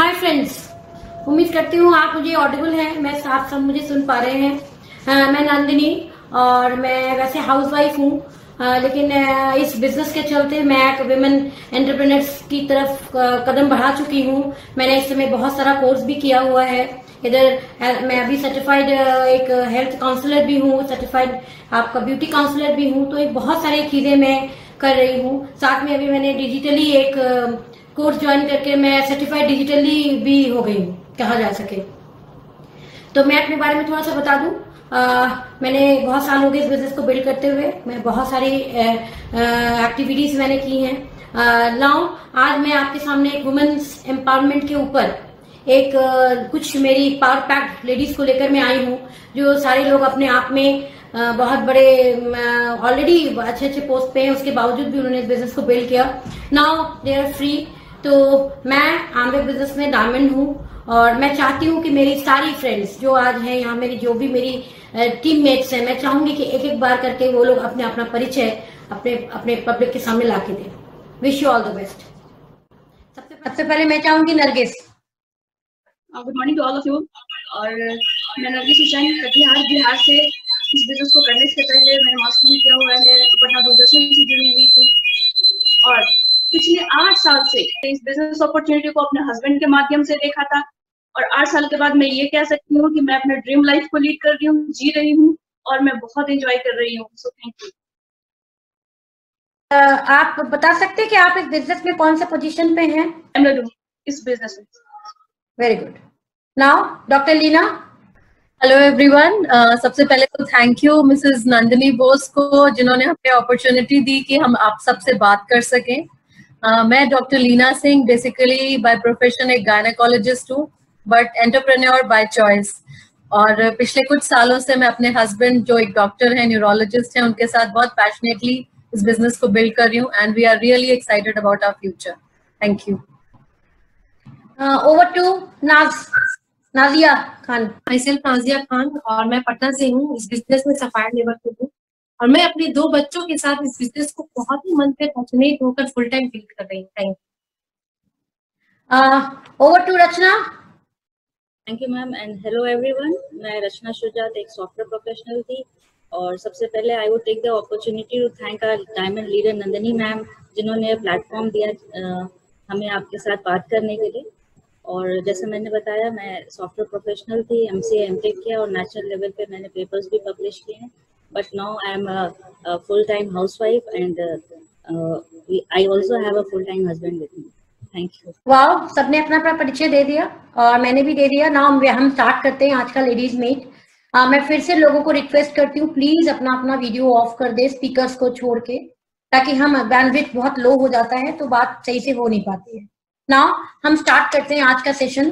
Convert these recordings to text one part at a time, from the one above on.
Hi friends, उम्मीद करती हूँ आप मुझे ऑडिबल हैं, मैं साफ सब मुझे सुन पा रहे हैं। मैं नंदिनी और मैं वैसे हाउसवाइफ हूँ, लेकिन इस बिजनेस के चलते मैं एक विमेन एंटरप्रेन्योर्स की तरफ कदम बढ़ा चुकी हूँ। मैंने इस समय बहुत सारा कोर्स भी किया हुआ है। इधर मैं अभी सर्टिफाइड एक हेल्थ काउंसलर भी हूँ, सर्टिफाइड आपका ब्यूटी काउंसलर भी हूँ। तो एक बहुत सारी चीजें मैं कर रही हूँ। साथ में अभी मैंने डिजिटली एक कोर्स ज्वाइन करके मैं सर्टिफाइड डिजिटली भी हो गई हूँ, कहा जा सके। तो मैं अपने बारे में थोड़ा सा बता दूं। मैंने बहुत साल हो गए इस बिजनेस को बिल्ड करते हुए। मैं बहुत सारी एक्टिविटीज मैंने की हैं। नाउ आज मैं आपके सामने एक वुमेन्स एम्पावरमेंट के ऊपर एक कुछ मेरी पावर पैक्ड लेडीज को लेकर मैं आई हूँ, जो सारे लोग अपने आप में बहुत बड़े ऑलरेडी अच्छे अच्छे पोस्ट पे हैं, उसके बावजूद भी उन्होंने इस बिजनेस को बिल्ड किया। Now they are free. तो मैं आमवे बिजनेस में डायमंड हूँ और मैं चाहती हूँ कि मेरी सारी फ्रेंड्स जो आज हैं यहाँ, मेरी जो भी मेरी टीममेट्स हैं, मैं चाहूंगी कि एक एक बार करके वो लोग अपने अपना परिचय अपने अपने पब्लिक के सामने ला के दें। Wish you all the best. सबसे पहले मैं चाहूंगी Nargis. Good morning to all of you. और मैं नरगिस हुसैन कटिहार बिहार से इस बिजनेस को करने से पहले मैंने मास्टर्स किया हुआ है, पटना दूरदर्शन से जुड़ी हुई थी और पिछले 8 साल से इस बिजनेस अपॉर्चुनिटी को अपने हस्बैंड के माध्यम से देखा था। और 8 साल के बाद मैं ये कह सकती हूँ कि मैं अपने ड्रीम लाइफ को लीड कर रही हूँ, जी रही हूँ और मैं बहुत एंजॉय कर रही हूँ। So thank you. आप बता सकते हैं कि आप इस बिजनेस में कौन सा पोजीशन पे हैं? इस बिजनेस में। Very good. Now doctor Leena. Hello everyone. सबसे पहले तो thank you Mrs Nandini Bose को, जिन्होंने हमें अपॉर्चुनिटी दी कि हम आप सबसे बात कर सकें। मैं doctor Leena Singh, basically by profession एक गायनेकोलॉजिस्ट हूँ, बट एंटरप्रेन्योर बाय चॉइस। और पिछले कुछ सालों से मैं अपने हस्बैंड, जो एक डॉक्टर हैं, न्यूरोलॉजिस्ट हैं, उनके साथ बहुत पैशनेटली इस बिजनेस को बिल्ड कर रही हूँ and we are really excited about our future. Thank you. Over to Nazia Khan. मैं सेल्फ नाजिया खान और मैं पटना से हूँ। इस बिजनेस में सफायर लेबर पे हूँ और मैं अपने 2 बच्चों के साथ इस बिजनेस को बहुत ही मन से पैशनेट होकर फुल टाइम बिल्ड कर रही हूँ। Thank you. Over to Rachna. Thank you ma'am and hello everyone. मैं रचना शुजात, एक सॉफ्टवेयर प्रोफेशनल थी और सबसे पहले I would take the opportunity to thank our diamond leader Nandini ma'am, जिन्होंने प्लेटफॉर्म दिया हमें आपके साथ बात करने के लिए। और जैसे मैंने बताया, मैं सॉफ्टवेयर प्रोफेशनल थी, MCA MTech किया और नेशनल लेवल पे मैंने पेपर्स भी पब्लिश किए हैं। But now I am a full time housewife and I also have a full time husband with me. Thank you. वाह, सबने अपना अपना परिचय दे दिया और मैंने भी दे दिया। नाउ हम स्टार्ट करते हैं आज का लेडीज मीट। मैं फिर से लोगों को रिक्वेस्ट करती हूँ, प्लीज अपना अपना वीडियो ऑफ कर दे, स्पीकर्स को छोड़ के, ताकि हम बैंडविड्थ बहुत लो हो जाता है तो बात सही से हो नहीं पाती है। नाउ हम स्टार्ट करते हैं आज का सेशन।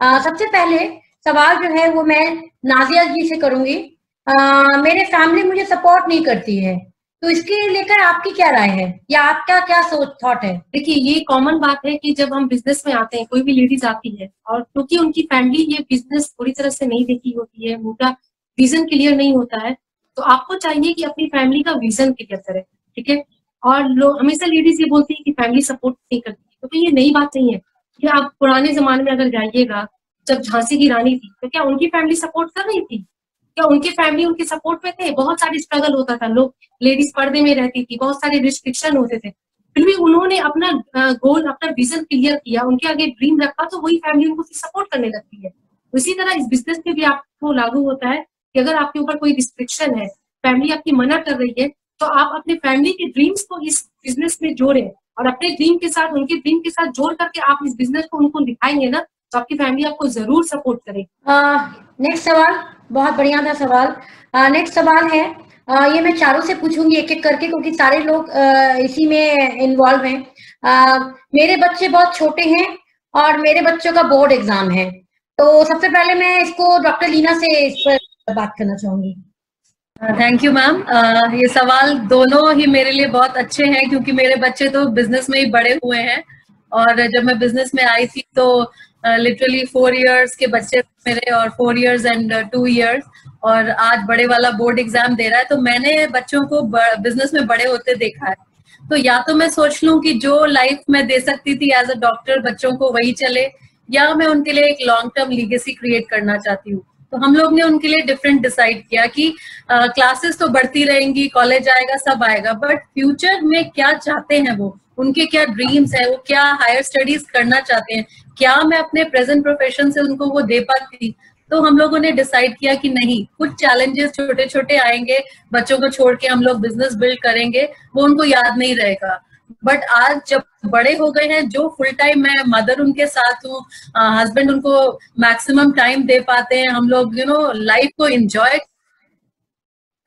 सबसे पहले सवाल जो है वो मैं नाजिया जी से करूंगी। मेरे फैमिली मुझे सपोर्ट नहीं करती है, तो इसके लेकर आपकी क्या राय है या आपका क्या थॉट है? देखिए, ये कॉमन बात है कि जब हम बिजनेस में आते हैं, कोई भी लेडीज आती है और क्योंकि उनकी फैमिली ये बिजनेस पूरी तरह से नहीं देखी होती है, उनका विजन क्लियर नहीं होता है, तो आपको चाहिए कि अपनी फैमिली का विजन क्लियर करें। ठीक है। और लोग हमेशा लेडीज ये बोलती है कि फैमिली सपोर्ट नहीं करती, तो ये नई बात नहीं है। कि आप पुराने जमाने में अगर जाइएगा, जब झांसी की रानी थी, तो क्या उनकी फैमिली सपोर्ट कर रही थी? क्या उनकी फैमिली उनके सपोर्ट में थे? बहुत सारी स्ट्रगल होता था, लोग लेडीज पर्दे में रहती थी, बहुत सारे रिस्ट्रिक्शन होते थे, फिर भी उन्होंने अपना गोल, अपना विजन क्लियर किया, उनके आगे ड्रीम रखा, तो वही फैमिली उनको सपोर्ट करने लगती है। इसी तरह इस बिजनेस में भी आपको लागू होता है कि अगर आपके ऊपर कोई रिस्ट्रिक्शन है, फैमिली आपकी मना कर रही है, तो आप अपने फैमिली के ड्रीम्स को इस बिजनेस में जोड़ें और अपने ड्रीम के साथ, उनके ड्रीम के साथ जोड़ करके आप इस बिजनेस को उनको दिखाएंगे ना, तो आपकी फैमिली आपको जरूर सपोर्ट करेगी। नेक्स्ट सवाल, बहुत बढ़िया था सवाल। नेक्स्ट सवाल है, ये मैं चारों से पूछूंगी एक एक करके, क्योंकि सारे लोग इसी में इन्वॉल्व हैं। मेरे बच्चे बहुत छोटे हैं और मेरे बच्चों का बोर्ड एग्जाम है, तो सबसे पहले मैं इसको डॉक्टर लीना से इस पर बात करना चाहूंगी। Thank you ma'am. ये सवाल दोनों ही मेरे लिए बहुत अच्छे हैं, क्योंकि मेरे बच्चे तो बिजनेस में ही बड़े हुए हैं और जब मैं बिजनेस में आई थी तो लिटरली 4 इयर्स के बच्चे मेरे और 4 इयर्स एंड 2 इयर्स, और आज बड़े वाला बोर्ड एग्जाम दे रहा है। तो मैंने बच्चों को बिजनेस में बड़े होते देखा है। तो या तो मैं सोच लूं कि जो लाइफ में दे सकती थी एज अ डॉक्टर बच्चों को वही चले, या मैं उनके लिए एक लॉन्ग टर्म लीगेसी क्रिएट करना चाहती हूँ। तो हम लोग ने उनके लिए डिफरेंट डिसाइड किया कि क्लासेस तो बढ़ती रहेंगी, कॉलेज आएगा, सब आएगा, बट फ्यूचर में क्या चाहते हैं वो, उनके क्या ड्रीम्स है, वो क्या हायर स्टडीज करना चाहते हैं, क्या मैं अपने प्रेजेंट प्रोफेशन से उनको वो दे पाती। तो हम लोगों ने डिसाइड किया कि नहीं, कुछ चैलेंजेस छोटे छोटे आएंगे, बच्चों को छोड़ के हम लोग बिजनेस बिल्ड करेंगे, वो उनको याद नहीं रहेगा। बट आज जब बड़े हो गए हैं, जो फुल टाइम मैं मदर उनके साथ हूँ, हस्बैंड उनको मैक्सिमम टाइम दे पाते हैं, हम लोग लाइफ को एंजॉय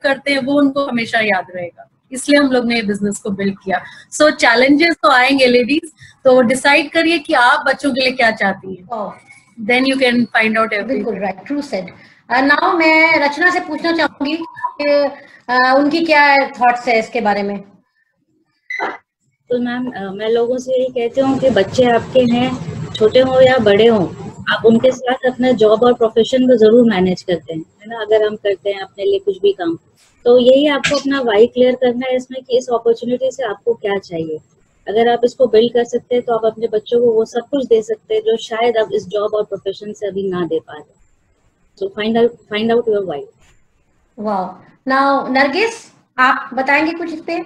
करते हैं, वो उनको हमेशा याद रहेगा। इसलिए हम लोग ने ये बिजनेस को बिल्ड किया। सो चैलेंजेस तो आएंगे लेडीज, तो डिसाइड करिए कि आप बच्चों के लिए क्या चाहती हैं, then you can find out everything. बिल्कुल राइट, ट्रू सेड। नाउ मैं रचना से पूछना चाहूंगी कि उनकी क्या थॉट्स है इसके बारे में। तो मैम मैं लोगों से यही कहती हूँ कि बच्चे आपके हैं, छोटे हों या बड़े हों, आप उनके साथ अपना जॉब और प्रोफेशन को जरूर मैनेज करते हैं, है ना। अगर हम करते हैं अपने लिए कुछ भी काम, तो यही आपको अपना वाई क्लियर करना है इसमें कि इस अपॉर्चुनिटी से आपको क्या चाहिए। अगर आप इसको बिल्ड कर सकते हैं तो आप अपने बच्चों को वो सब कुछ दे सकते हैं जो शायद आप इस जॉब और प्रोफेशन से अभी ना दे पा रहे। So find out your why. Wow. Now Nargis, आप बताएंगे कुछ इस पे?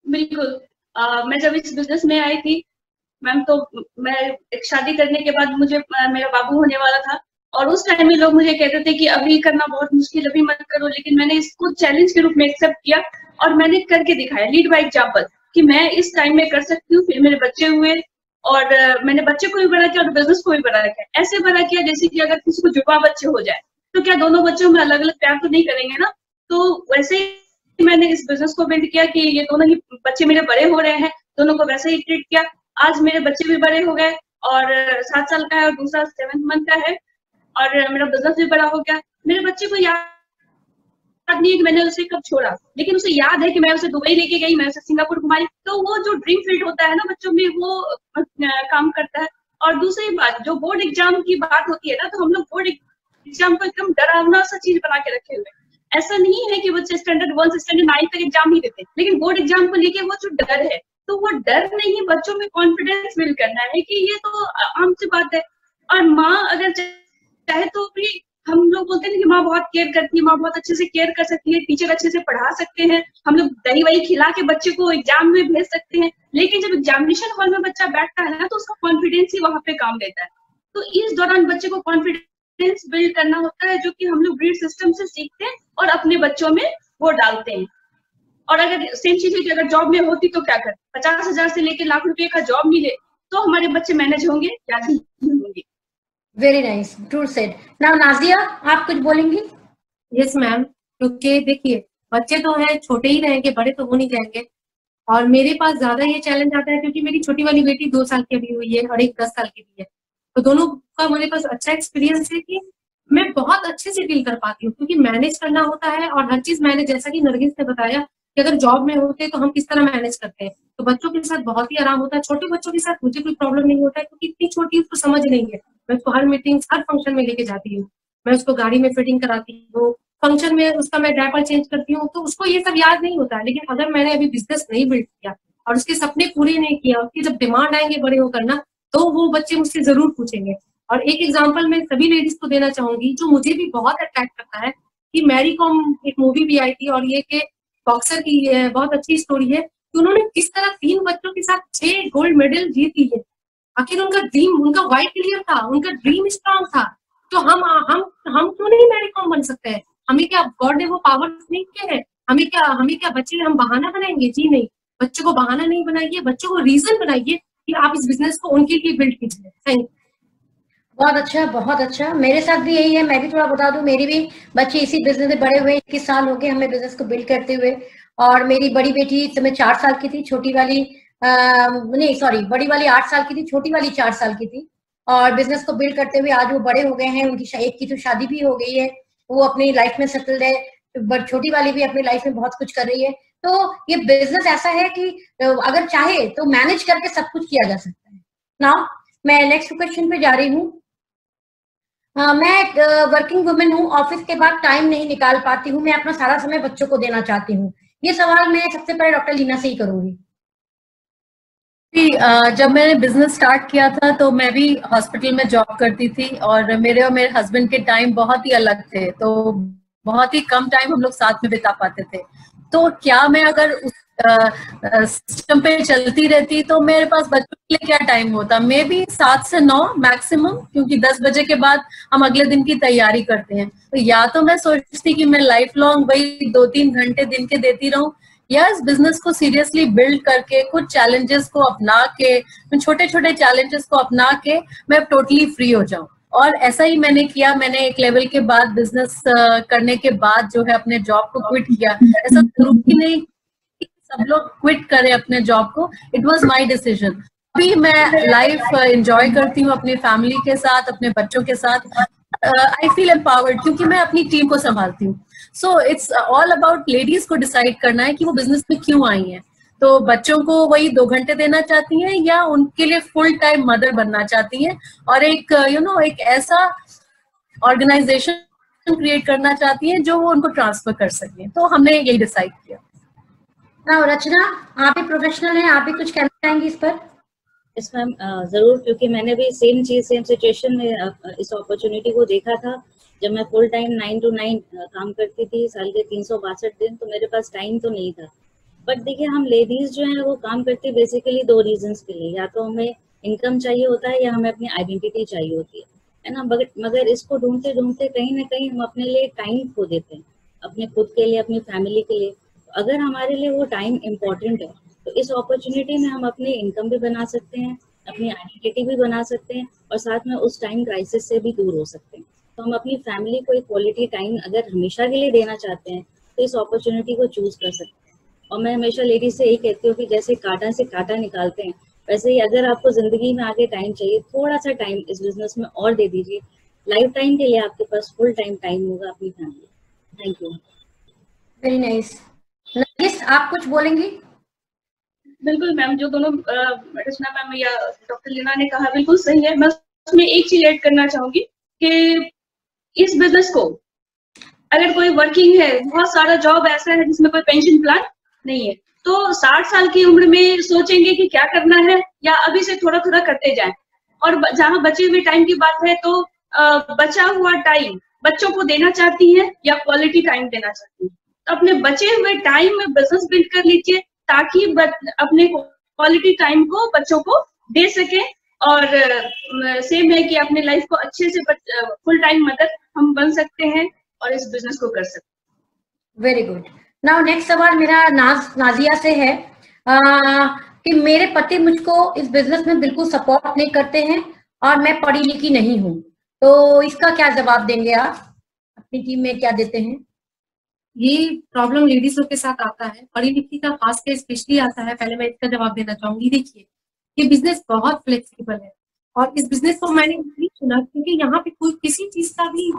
बिल्कुल। मैं जब इस बिजनेस में आई थी मैम, तो मैं एक शादी करने के बाद मुझे मेरा बाबू होने वाला था, और उस टाइम में लोग मुझे कहते थे कि अभी करना बहुत मुश्किल, अभी मत करो। लेकिन मैंने इसको चैलेंज के रूप में एक्सेप्ट किया और मैंने करके दिखाया, लीड बाय एग्जांपल, कि मैं इस टाइम में कर सकती हूँ। फिर मेरे बच्चे हुए और मैंने बच्चे को भी बड़ा किया और बिजनेस को भी बड़ा किया। ऐसे बड़ा किया जैसे कि अगर किसी को जुड़वा बच्चे हो जाए तो क्या दोनों बच्चों में अलग अलग प्यार तो नहीं करेंगे ना। तो वैसे ही मैंने इस बिजनेस को बिल्ड किया कि ये दोनों ही बच्चे मेरे बड़े हो रहे हैं, दोनों को वैसे ही ट्रीट किया। आज मेरे बच्चे भी बड़े हो गए, और 7 साल का है और दूसरा 7 मंथ का है, और मेरा बिजनेस भी बड़ा हो गया। मेरे बच्चे को याद नहीं है कि मैंने उसे कब छोड़ा, लेकिन उसे याद है कि मैं उसे दुबई लेके गई, मैं उसे सिंगापुर घुमाई। तो वो जो ड्रीम फील्ड होता है ना बच्चों में, वो काम करता है। और दूसरी बात, जो बोर्ड एग्जाम की बात होती है ना, तो हम लोग बोर्ड एग्जाम को एकदम डरावना सा चीज बना के रखे हुए। ऐसा नहीं है कि बच्चे स्टैंडर्ड 1 से स्टैंडर्ड 9 तक एग्जाम नहीं देते, लेकिन बोर्ड एग्जाम को लेके वो जो डर है, तो वो डर नहीं, बच्चों में कॉन्फिडेंस बिल्ड करना है कि ये तो आम सी बात है। और माँ अगर चाहे तो भी, हम लोग बोलते हैं कि माँ बहुत केयर करती है, माँ बहुत अच्छे से केयर कर सकती है, टीचर अच्छे से पढ़ा सकते हैं, हम लोग दही वही खिला के बच्चे को एग्जाम में भेज सकते हैं। लेकिन जब एग्जामिनेशन हॉल में बच्चा बैठता है ना, तो उसका कॉन्फिडेंस ही वहां पे काम देता है। तो इस दौरान बच्चे को कॉन्फिडेंस बिल्ड करना होता है, जो कि हम लोग ब्रीड सिस्टम से सीखते हैं और अपने बच्चों में वो डालते हैं। और अगर सेम चीज है, अगर जॉब में होती तो क्या कर, 50,000 से लेकर लाख रुपए का जॉब मिले तो हमारे बच्चे मैनेज होंगे या नहीं होंगे। Very nice, true said. Now Nazia, आप कुछ बोलेंगी? यस मैम, क्योंकि देखिए बच्चे तो हैं, छोटे ही रहेंगे, बड़े तो हो नहीं जाएंगे। और मेरे पास ज्यादा ये चैलेंज आता है क्योंकि मेरी छोटी वाली बेटी 2 साल की अभी हुई है और एक 10 साल की भी है। तो दोनों का मेरे पास अच्छा एक्सपीरियंस है कि मैं बहुत अच्छे से डील कर पाती हूँ, क्योंकि मैनेज करना होता है और हर चीज मैनेज, जैसा कि नरगिस ने बताया कि अगर जॉब में होते तो हम किस तरह मैनेज करते हैं, तो बच्चों के साथ बहुत ही आराम होता है। छोटे बच्चों के साथ मुझे कोई प्रॉब्लम नहीं होता है, क्योंकि इतनी छोटी उसको समझ नहीं है। मैं उसको हर मीटिंग, हर फंक्शन में लेके जाती हूँ, मैं उसको गाड़ी में फिटिंग कराती हूँ, फंक्शन में उसका मैं डायपर चेंज करती हूँ, तो उसको ये सब याद नहीं होता है। लेकिन अगर मैंने अभी बिजनेस नहीं बिल्ड किया और उसके सपने पूरे नहीं किया, उसकी जब डिमांड आएंगे बड़े होकर ना, तो वो बच्चे मुझसे जरूर पूछेंगे। और एक एग्जाम्पल मैं सभी लेडीज को देना चाहूंगी, जो मुझे भी बहुत अट्रैक्ट करता है, कि मैरी कॉम एक मूवी भी आई थी और ये के बॉक्सर की बहुत अच्छी स्टोरी है कि उन्होंने किस तरह 3 बच्चों के साथ 6 गोल्ड मेडल जीती है। आखिर उनका ड्रीम, उनका वाई क्लियर था, उनका ड्रीम स्ट्रॉन्ग था। तो हम क्यों नहीं मैरी कॉम बन सकते हैं? हमें क्या गॉड ने वो पावर नहीं किया है? हमें क्या बच्चे हम बहाना बनाएंगे? जी नहीं, बच्चों को बहाना नहीं बनाइए, बच्चों को रीजन बनाइए कि आप इस बिजनेस को उनके लिए बिल्ड कीजिए। Thank you. बहुत अच्छा, बहुत अच्छा। मेरे साथ भी यही है। मैं भी थोड़ा बता दूं, मेरी भी बच्चे इसी बिजनेस में बड़े हुए, 21 साल हो गए हमें बिजनेस को बिल्ड करते हुए। और मेरी बड़ी बेटी इस समय 4 साल की थी, छोटी वाली नहीं सॉरी, बड़ी वाली 8 साल की थी, छोटी वाली 4 साल की थी। और बिजनेस को बिल्ड करते हुए आज वो बड़े हो गए हैं। उनकी एक की तो शादी भी हो गई है, वो अपनी लाइफ में सेटल्ड है, बट छोटी वाली भी अपनी लाइफ में बहुत कुछ कर रही है। तो ये बिजनेस ऐसा है कि अगर चाहे तो मैनेज करके सब कुछ किया जा सकता है। नाउ मैं नेक्स्ट क्वेश्चन पे जा रही हूँ। मैं वर्किंग वुमेन हूँ, ऑफिस के बाद टाइम नहीं निकाल पाती हूँ, मैं अपना सारा समय बच्चों को देना चाहती हूँ। ये सवाल मैं सबसे पहले डॉक्टर लीना से ही करूंगी। जब मैंने बिजनेस स्टार्ट किया था तो मैं भी हॉस्पिटल में जॉब करती थी और मेरे हस्बैंड के टाइम बहुत ही अलग थे, तो बहुत ही कम टाइम हम लोग साथ में बिता पाते थे। तो क्या मैं अगर उस सिस्टम पे चलती रहती तो मेरे पास बच्चों के लिए क्या टाइम होता? मे बी 7 से 9 मैक्सिमम, क्योंकि 10 बजे के बाद हम अगले दिन की तैयारी करते हैं। तो या तो मैं सोचती कि मैं लाइफ लॉन्ग वही 2-3 घंटे दिन के देती रहूं, या इस बिजनेस को सीरियसली बिल्ड करके कुछ चैलेंजेस को अपना के, छोटे छोटे चैलेंजेस को अपना के मैं टोटली फ्री हो जाऊं। और ऐसा ही मैंने किया। मैंने एक लेवल के बाद बिजनेस करने के बाद जो है अपने जॉब को क्विट किया। ऐसा जरूरी नहीं सब लोग क्विट करें अपने जॉब को, इट वाज माय डिसीजन। अभी मैं लाइफ एंजॉय करती हूँ अपनी फैमिली के साथ, अपने बच्चों के साथ। आई फील एम्पावर्ड क्योंकि मैं अपनी टीम को संभालती हूँ। So it's all about ladies को डिसाइड करना है कि वो बिजनेस में क्यों आई हैं। तो बच्चों को वही 2 घंटे देना चाहती हैं या उनके लिए फुल टाइम मदर बनना चाहती हैं और एक एक ऐसा ऑर्गेनाइजेशन क्रिएट करना चाहती हैं जो वो उनको ट्रांसफर कर सके। तो हमने यही डिसाइड किया। ना रचना, आप भी प्रोफेशनल हैं, आप भी कुछ कहना चाहेंगी इस पर? इस मैम जरूर, क्योंकि मैंने भी सेम सिचुएशन में इस अपॉर्चुनिटी को देखा था। जब मैं फुल टाइम 9 to 9 काम करती थी, साल के 362 दिन, तो मेरे पास टाइम तो नहीं था। बट देखिए, हम लेडीज जो है वो काम करती है बेसिकली 2 रीजंस के लिए। या तो हमें इनकम चाहिए होता है या हमें अपनी आइडेंटिटी चाहिए होती है ना। मगर इसको ढूंढते ढूंढते कहीं ना कहीं हम अपने लिए टाइम खो देते हैं, अपने खुद के लिए, अपनी फैमिली के लिए। अगर हमारे लिए वो टाइम इम्पोर्टेंट है तो इस अपॉर्चुनिटी में हम अपनी इनकम भी बना सकते हैं, अपनी आइडेंटिटी भी बना सकते हैं और साथ में उस टाइम क्राइसिस से भी दूर हो सकते हैं। तो हम अपनी फैमिली को एक क्वालिटी टाइम अगर हमेशा के लिए देना चाहते हैं तो इस अपॉर्चुनिटी को चूज कर सकते हैं। और मैं हमेशा लेडीज से यही कहती हूँ कि जैसे कांटा से कांटा निकालते हैं, वैसे ही अगर आपको जिंदगी में आगे टाइम चाहिए, थोड़ा सा टाइम इस बिजनेस में और दे दीजिए। लाइफ टाइम के लिए आपके पास फुल टाइम होगा अपनी family. Thank you. Very nice. Nargis, आप कुछ बोलेंगी? बिल्कुल मैम, जो दोनों रचना मैम या डॉक्टर लीना ने कहा बिल्कुल सही है। मैं उसमें एक चीज ऐड करना चाहूंगी कि इस बिजनेस को अगर कोई वर्किंग है, बहुत सारा जॉब ऐसा है जिसमें कोई पेंशन प्लान नहीं है, तो 60 साल की उम्र में सोचेंगे कि क्या करना है या अभी से थोड़ा थोड़ा करते जाएं। और जहां बचे हुए टाइम की बात है तो बचा हुआ टाइम बच्चों को देना चाहती हैं या क्वालिटी टाइम देना चाहती हैं, तो अपने बचे हुए टाइम में बिजनेस बिल्ड कर लीजिए ताकि अपने क्वालिटी टाइम को बच्चों को दे सके। और सेम है कि अपने लाइफ को अच्छे से फुल टाइम मदर हम बन सकते हैं और इस बिजनेस को कर सकते हैं। Very good. नाउ नेक्स्ट सवाल मेरा नाजिया से है कि मेरे पति मुझको इस बिजनेस में बिल्कुल सपोर्ट नहीं करते हैं और मैं पढ़ी लिखी नहीं हूँ, तो इसका क्या जवाब देंगे आप? अपनी टीम में क्या देते हैं? ये प्रॉब्लम लेडीजों के साथ आता है, पढ़ी लिखी का खास के स्पेशली आता है। पहले मैं इसका जवाब देना चाहूंगी। देखिए, ये बिजनेस बहुत फ्लेक्सिबल है और इस बिजनेस को मैंने इसलिए चुना क्योंकि यहाँ पे कोई किसी चीज का भी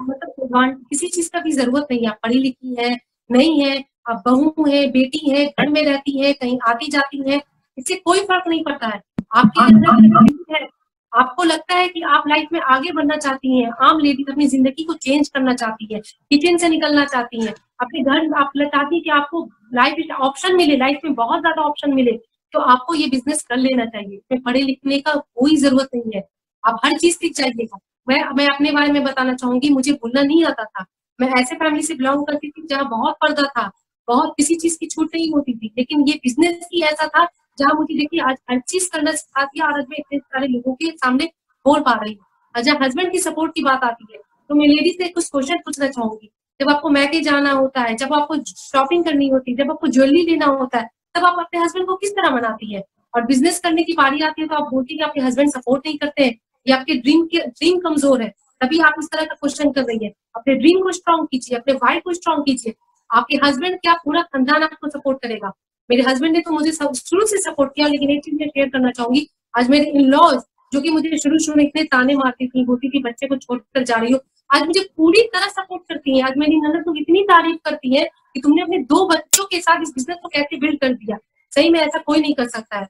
किसी चीज का भी जरूरत नहीं है। आप पढ़ी लिखी है नहीं है, आप बहू है, बेटी है, घर में रहती है, कहीं आती जाती है, इससे कोई फर्क नहीं पड़ता है। आपकी है, आपको लगता है कि आप लाइफ में आगे बढ़ना चाहती हैं, आम लेडीज अपनी जिंदगी को चेंज करना चाहती है, किचन से निकलना चाहती हैं, अपने घर आप चाहती है कि आपको लाइफ ऑप्शन मिले, लाइफ में बहुत ज्यादा ऑप्शन मिले, तो आपको ये बिजनेस कर लेना चाहिए। इसमें पढ़े लिखने का कोई जरूरत नहीं है, आप हर चीज सीख जाइएगा। मैं अपने बारे में बताना चाहूंगी, मुझे बोलना नहीं आता था। मैं ऐसे फैमिली से बिलोंग करती थी जहाँ बहुत पर्दा था, बहुत किसी चीज की छूट नहीं होती थी, लेकिन ये बिजनेस ही ऐसा था जहाँ मुझे देखिए आज हर चीज करना सिखा दिया और आज मैं इतने सारे लोगों के सामने बोल पा रही हूँ। और जहाँ हस्बैंड की सपोर्ट की बात आती है तो मैं लेडीज से कुछ क्वेश्चन पूछना चाहूंगी। जब आपको मैके जाना होता है, जब आपको शॉपिंग करनी होती है, जब आपको ज्वेलरी लेना होता है, तब आप अपने हस्बैंड को किस तरह मनाती है? और बिजनेस करने की बारी आती है तो आप बोलती है कि आपके हस्बैंड सपोर्ट नहीं करते हैं या आपके ड्रीम कमजोर है, तभी आप इस तरह का क्वेश्चन कर रही है। अपने ड्रीम को स्ट्रॉन्ग कीजिए, अपने वाइफ को स्ट्रॉन्ग कीजिए। आपके हस्बैंड क्या, पूरा खानदान आपको सपोर्ट करेगा। मेरे हस्बैंड ने तो मुझे शुरू से सपोर्ट किया, लेकिन एक चीज मैं शेयर करना चाहूंगी। आज मेरे इन लॉज जो कि मुझे शुरू में इतने ताने मारती थी, होती थी बच्चे को छोड़कर जा रही हो, आज मुझे पूरी तरह सपोर्ट करती है। आज मेरी ननद तो इतनी तारीफ करती है कि तुमने अपने 2 बच्चों के साथ इस बिजनेस को कैसे बिल्ड कर दिया। सही में ऐसा कोई नहीं कर सकता है।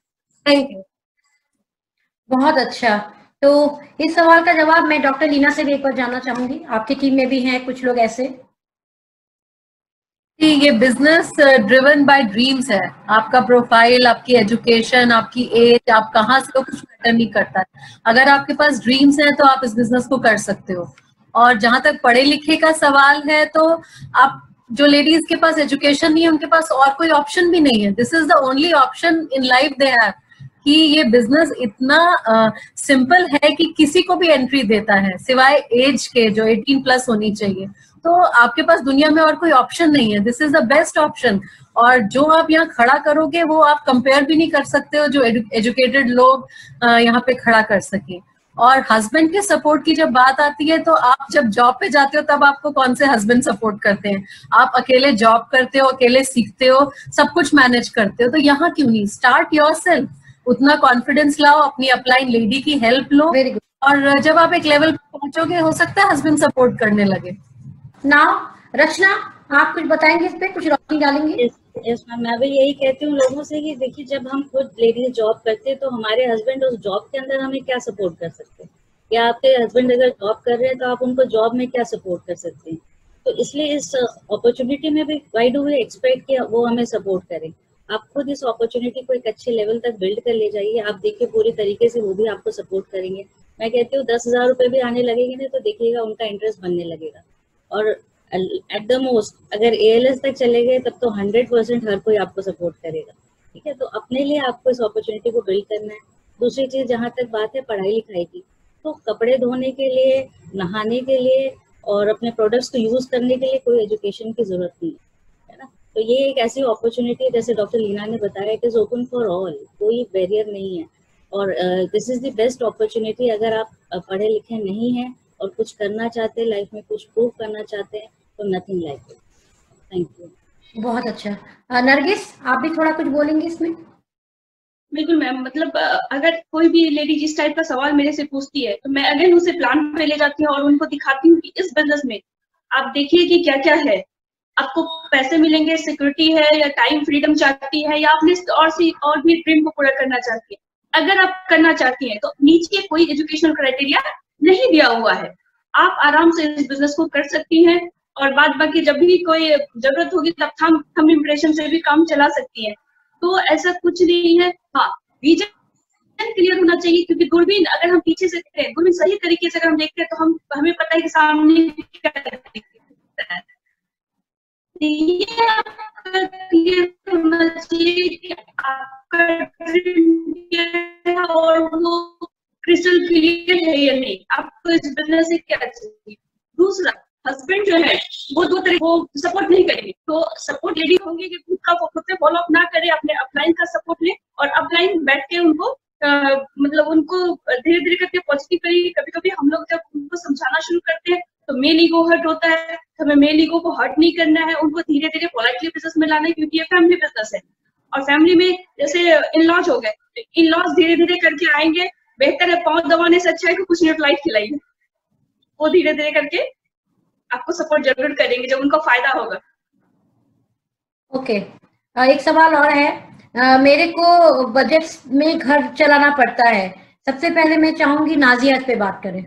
Thank you. बहुत अच्छा। तो इस सवाल का जवाब मैं डॉक्टर लीना से भी एक बार जानना चाहूंगी। आपकी टीम में भी हैं कुछ लोग ऐसे? ये बिजनेस ड्रिवन बाय ड्रीम्स है। आपका प्रोफाइल, आपकी एजुकेशन, आपकी एज, आप कहाँ से हो, कुछ मैटर नहीं करता है। अगर आपके पास ड्रीम्स हैं तो आप इस बिजनेस को कर सकते हो। और जहां तक पढ़े लिखे का सवाल है, तो आप जो लेडीज के पास एजुकेशन नहीं है, उनके पास और कोई ऑप्शन भी नहीं है। This is the only option in life they have, कि ये बिजनेस इतना सिंपल है कि किसी को भी एंट्री देता है, सिवाय एज के जो 18+ होनी चाहिए। तो आपके पास दुनिया में और कोई ऑप्शन नहीं है। This is the best option. और जो आप यहाँ खड़ा करोगे वो आप कंपेयर भी नहीं कर सकते हो जो एजुकेटेड लोग यहाँ पे खड़ा कर सके। और हस्बैंड के सपोर्ट की जब बात आती है, तो आप जब जॉब पे जाते हो तब आपको कौन से हस्बैंड सपोर्ट करते हैं? आप अकेले जॉब करते हो, अकेले सीखते हो, सब कुछ मैनेज करते हो, तो यहाँ क्यों नहीं? Start yourself. उतना कॉन्फिडेंस लाओ, अपनी अपलाइन लेडी की हेल्प लो, और जब आप एक लेवल पे पहुंचोगे, हो सकता है हस्बैंड सपोर्ट करने लगे। नाउ रचना, आप कुछ बताएंगे इस पे, कुछ रोशनी डालेंगे? यस मैम, मैं भी यही कहती हूँ लोगों से कि देखिए, जब हम खुद लेडीज जॉब करते हैं तो हमारे हस्बैंड उस जॉब के अंदर हमें क्या सपोर्ट कर सकते हैं, या आपके हस्बैंड अगर जॉब कर रहे हैं तो आप उनको जॉब में क्या सपोर्ट कर सकते हैं। तो इसलिए इस अपॉर्चुनिटी में भी व्हाई डू वी एक्सपेक्ट कि वो हमें सपोर्ट करें। आप खुद इस अपॉर्चुनिटी को एक अच्छे लेवल तक बिल्ड कर ले जाइए। आप देखिए पूरी तरीके से वो भी आपको सपोर्ट करेंगे। मैं कहती हूँ 10,000 रुपये भी आने लगेंगे ना, तो देखिएगा उनका इंटरेस्ट बनने लगेगा। और एट द मोस्ट अगर ALS तक चले गए तब तो 100% हर कोई आपको सपोर्ट करेगा। ठीक है, तो अपने लिए आपको इस अपॉर्चुनिटी को बिल्ड करना है। दूसरी चीज, जहाँ तक बात है पढ़ाई लिखाई की, तो कपड़े धोने के लिए, नहाने के लिए और अपने प्रोडक्ट्स को यूज करने के लिए कोई एजुकेशन की जरूरत नहीं है ना। तो ये एक ऐसी अपॉर्चुनिटी है, जैसे डॉक्टर लीना ने बताया, it is open for all, कोई बैरियर नहीं है। और this is the best opportunity. अगर आप पढ़े लिखे नहीं हैं और कुछ करना चाहते हैं लाइफ में, कुछ प्रूव करना चाहते हैं, तो nothing like it. Thank you. बहुत अच्छा। नरगिस, आप भी थोड़ा कुछ बोलेंगे इसमें? बिल्कुल मैम, मतलब अगर कोई भी लेडी जिस टाइप का सवाल मेरे से पूछती है तो मैं अगेन उसे प्लान पे ले जाती हूँ और उनको दिखाती हूँ कि इस बिजनेस में आप देखिए कि क्या क्या है। आपको पैसे मिलेंगे, सिक्योरिटी है, या टाइम फ्रीडम चाहती है, या आपने और भी ड्रीम को पूरा करना चाहती है। अगर आप करना चाहती हैं तो नीचे कोई एजुकेशनल क्राइटेरिया नहीं दिया हुआ है, आप आराम से इस बिजनेस को कर सकती हैं। और बाद बाकी जब भी कोई जरूरत होगी तब थंब इम्प्रेशन से भी काम चला सकती हैं। तो ऐसा कुछ नहीं है। हाँ, विजन क्लियर होना चाहिए, क्योंकि दूरबीन अगर हम पीछे से देखते हैं, दूरबीन सही तरीके से अगर हम देखते हैं तो हमें पता है कि सामने क्या है। ये क्लियर होना चाहिए कि आपका ड्रीम और वो क्रिस्टल क्लियर है या नहीं, आपको इस बिजनेस से क्या चाहिए। दूसरा, हस्बैंड जो है वो दो तरह, वो सपोर्ट नहीं करेंगे, तो सपोर्ट लेडी होंगे कि खुद से फॉलो अप ना करे, अपने अपलाइन का सपोर्ट ले और अपलाइन बैठ के उनको मतलब उनको धीरे धीरे करके पॉजिटिव करिए। कभी कभी हम लोग जब उनको समझाना शुरू करते हैं तो मेल ईगो हर्ट होता है, हमें मेल ईगो को हर्ट नहीं करना है, उनको धीरे धीरे पोलाइटली बिजनेस में लाना है, क्योंकि ये फैमिली बिजनेस है। और फैमिली में जैसे इन-लॉज हो गए, इन-लॉज धीरे धीरे करके आएंगे, बेहतर है पाँव दबाने से अच्छा है कि कुछ मिनट लाइट खिलाइए। वो धीरे धीरे करके आपको सपोर्ट जरूर करेंगे जब उनको फायदा होगा। ओके, एक सवाल और है। मेरे को बजट में घर चलाना पड़ता है। सबसे पहले मैं चाहूंगी नाजिया इस पे बात करें।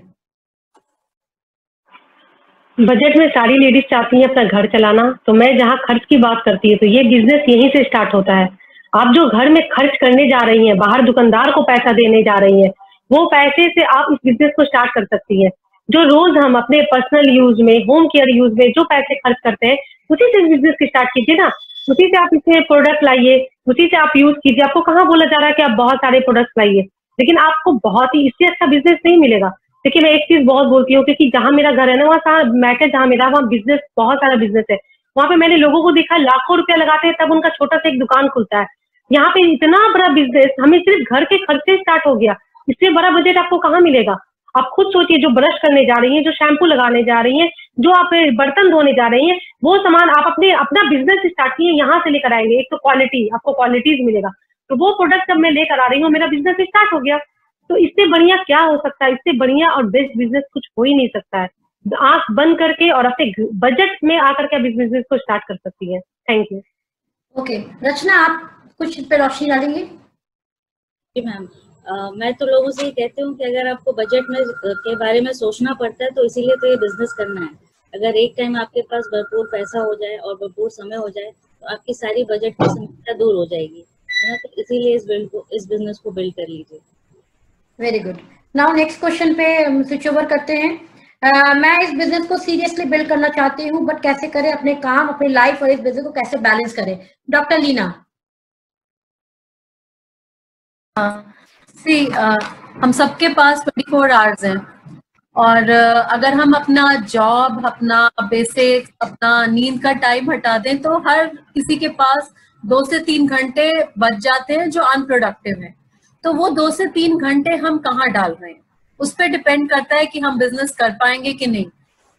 बजट में सारी लेडीज चाहती हैं अपना घर चलाना, तो मैं जहाँ खर्च की बात करती है तो ये बिजनेस यहीं से स्टार्ट होता है। आप जो घर में खर्च करने जा रही हैं, बाहर दुकानदार को पैसा देने जा रही हैं, वो पैसे से आप इस बिजनेस को स्टार्ट कर सकती हैं। जो रोज हम अपने पर्सनल यूज में, होम केयर यूज में जो पैसे खर्च करते हैं, उसी से बिजनेस की स्टार्ट कीजिए ना। उसी से आप इसमें प्रोडक्ट लाइए, उसी से आप यूज कीजिए। आपको कहाँ बोला जा रहा है कि आप बहुत सारे प्रोडक्ट्स लाइए, लेकिन आपको बहुत ही इससे अच्छा बिजनेस नहीं मिलेगा। देखिए, मैं एक चीज बहुत बोलती हूँ, क्योंकि जहाँ मेरा घर है ना, वहाँ मैटर जहाँ मेरा, वहाँ बिजनेस, बहुत सारा बिजनेस है। वहाँ पे मैंने लोगों को देखा लाखों रुपया लगाते हैं तब उनका छोटा सा एक दुकान खुलता है। यहाँ पे इतना बड़ा बिजनेस हमें सिर्फ घर के खर्चे स्टार्ट हो गया, इससे बड़ा बजट आपको कहाँ मिलेगा। आप खुद सोचिए, जो ब्रश करने जा रही हैं, जो शैम्पू लगाने जा रही हैं, जो आप बर्तन धोने जा रही हैं, वो सामान आप अपना बिजनेस स्टार्ट किए, यहाँ से लेकर आएंगे। एक तो क्वालिटी, आपको क्वालिटीज मिलेगा, तो वो प्रोडक्ट जब मैं लेकर आ रही हूँ, मेरा बिजनेस स्टार्ट हो गया। तो इससे बढ़िया क्या हो सकता है? इससे बढ़िया और बेस्ट बिजनेस कुछ हो ही नहीं सकता है। आंख बंद करके और अपने बजट में आकर के आप इस बिजनेस को स्टार्ट कर सकती है। Thank you. ओके, रचना, आप कुछ पे रोशनी डालेंगे? जी मैम, मैं तो लोगों से ये कहती हूँ कि अगर आपको बजट में के बारे में सोचना पड़ता है तो इसीलिए तो ये बिजनेस करना है। अगर एक टाइम आपके पास भरपूर पैसा हो जाए और भरपूर समय हो जाए तो आपकी सारी बजट की समस्या दूर हो जाएगी, है ना। तो इसीलिए इस बिजनेस को बिल्ड कर लीजिए। Very good. Now next question पे स्विच ओवर करते हैं। मैं इस बिजनेस को सीरियसली बिल्ड करना चाहती हूँ, बट कैसे करें, अपने काम, अपनी लाइफ और इस बिजनेस को कैसे बैलेंस करें? डॉक्टर लीना। हम सबके पास 24 आवर्स हैं, और अगर हम अपना जॉब, अपना बेसिक, अपना नींद का टाइम हटा दें तो हर किसी के पास 2 से 3 घंटे बच जाते हैं जो अनप्रोडक्टिव है। तो वो 2 से 3 घंटे हम कहाँ डाल रहे हैं, उस पर डिपेंड करता है कि हम बिजनेस कर पाएंगे कि नहीं।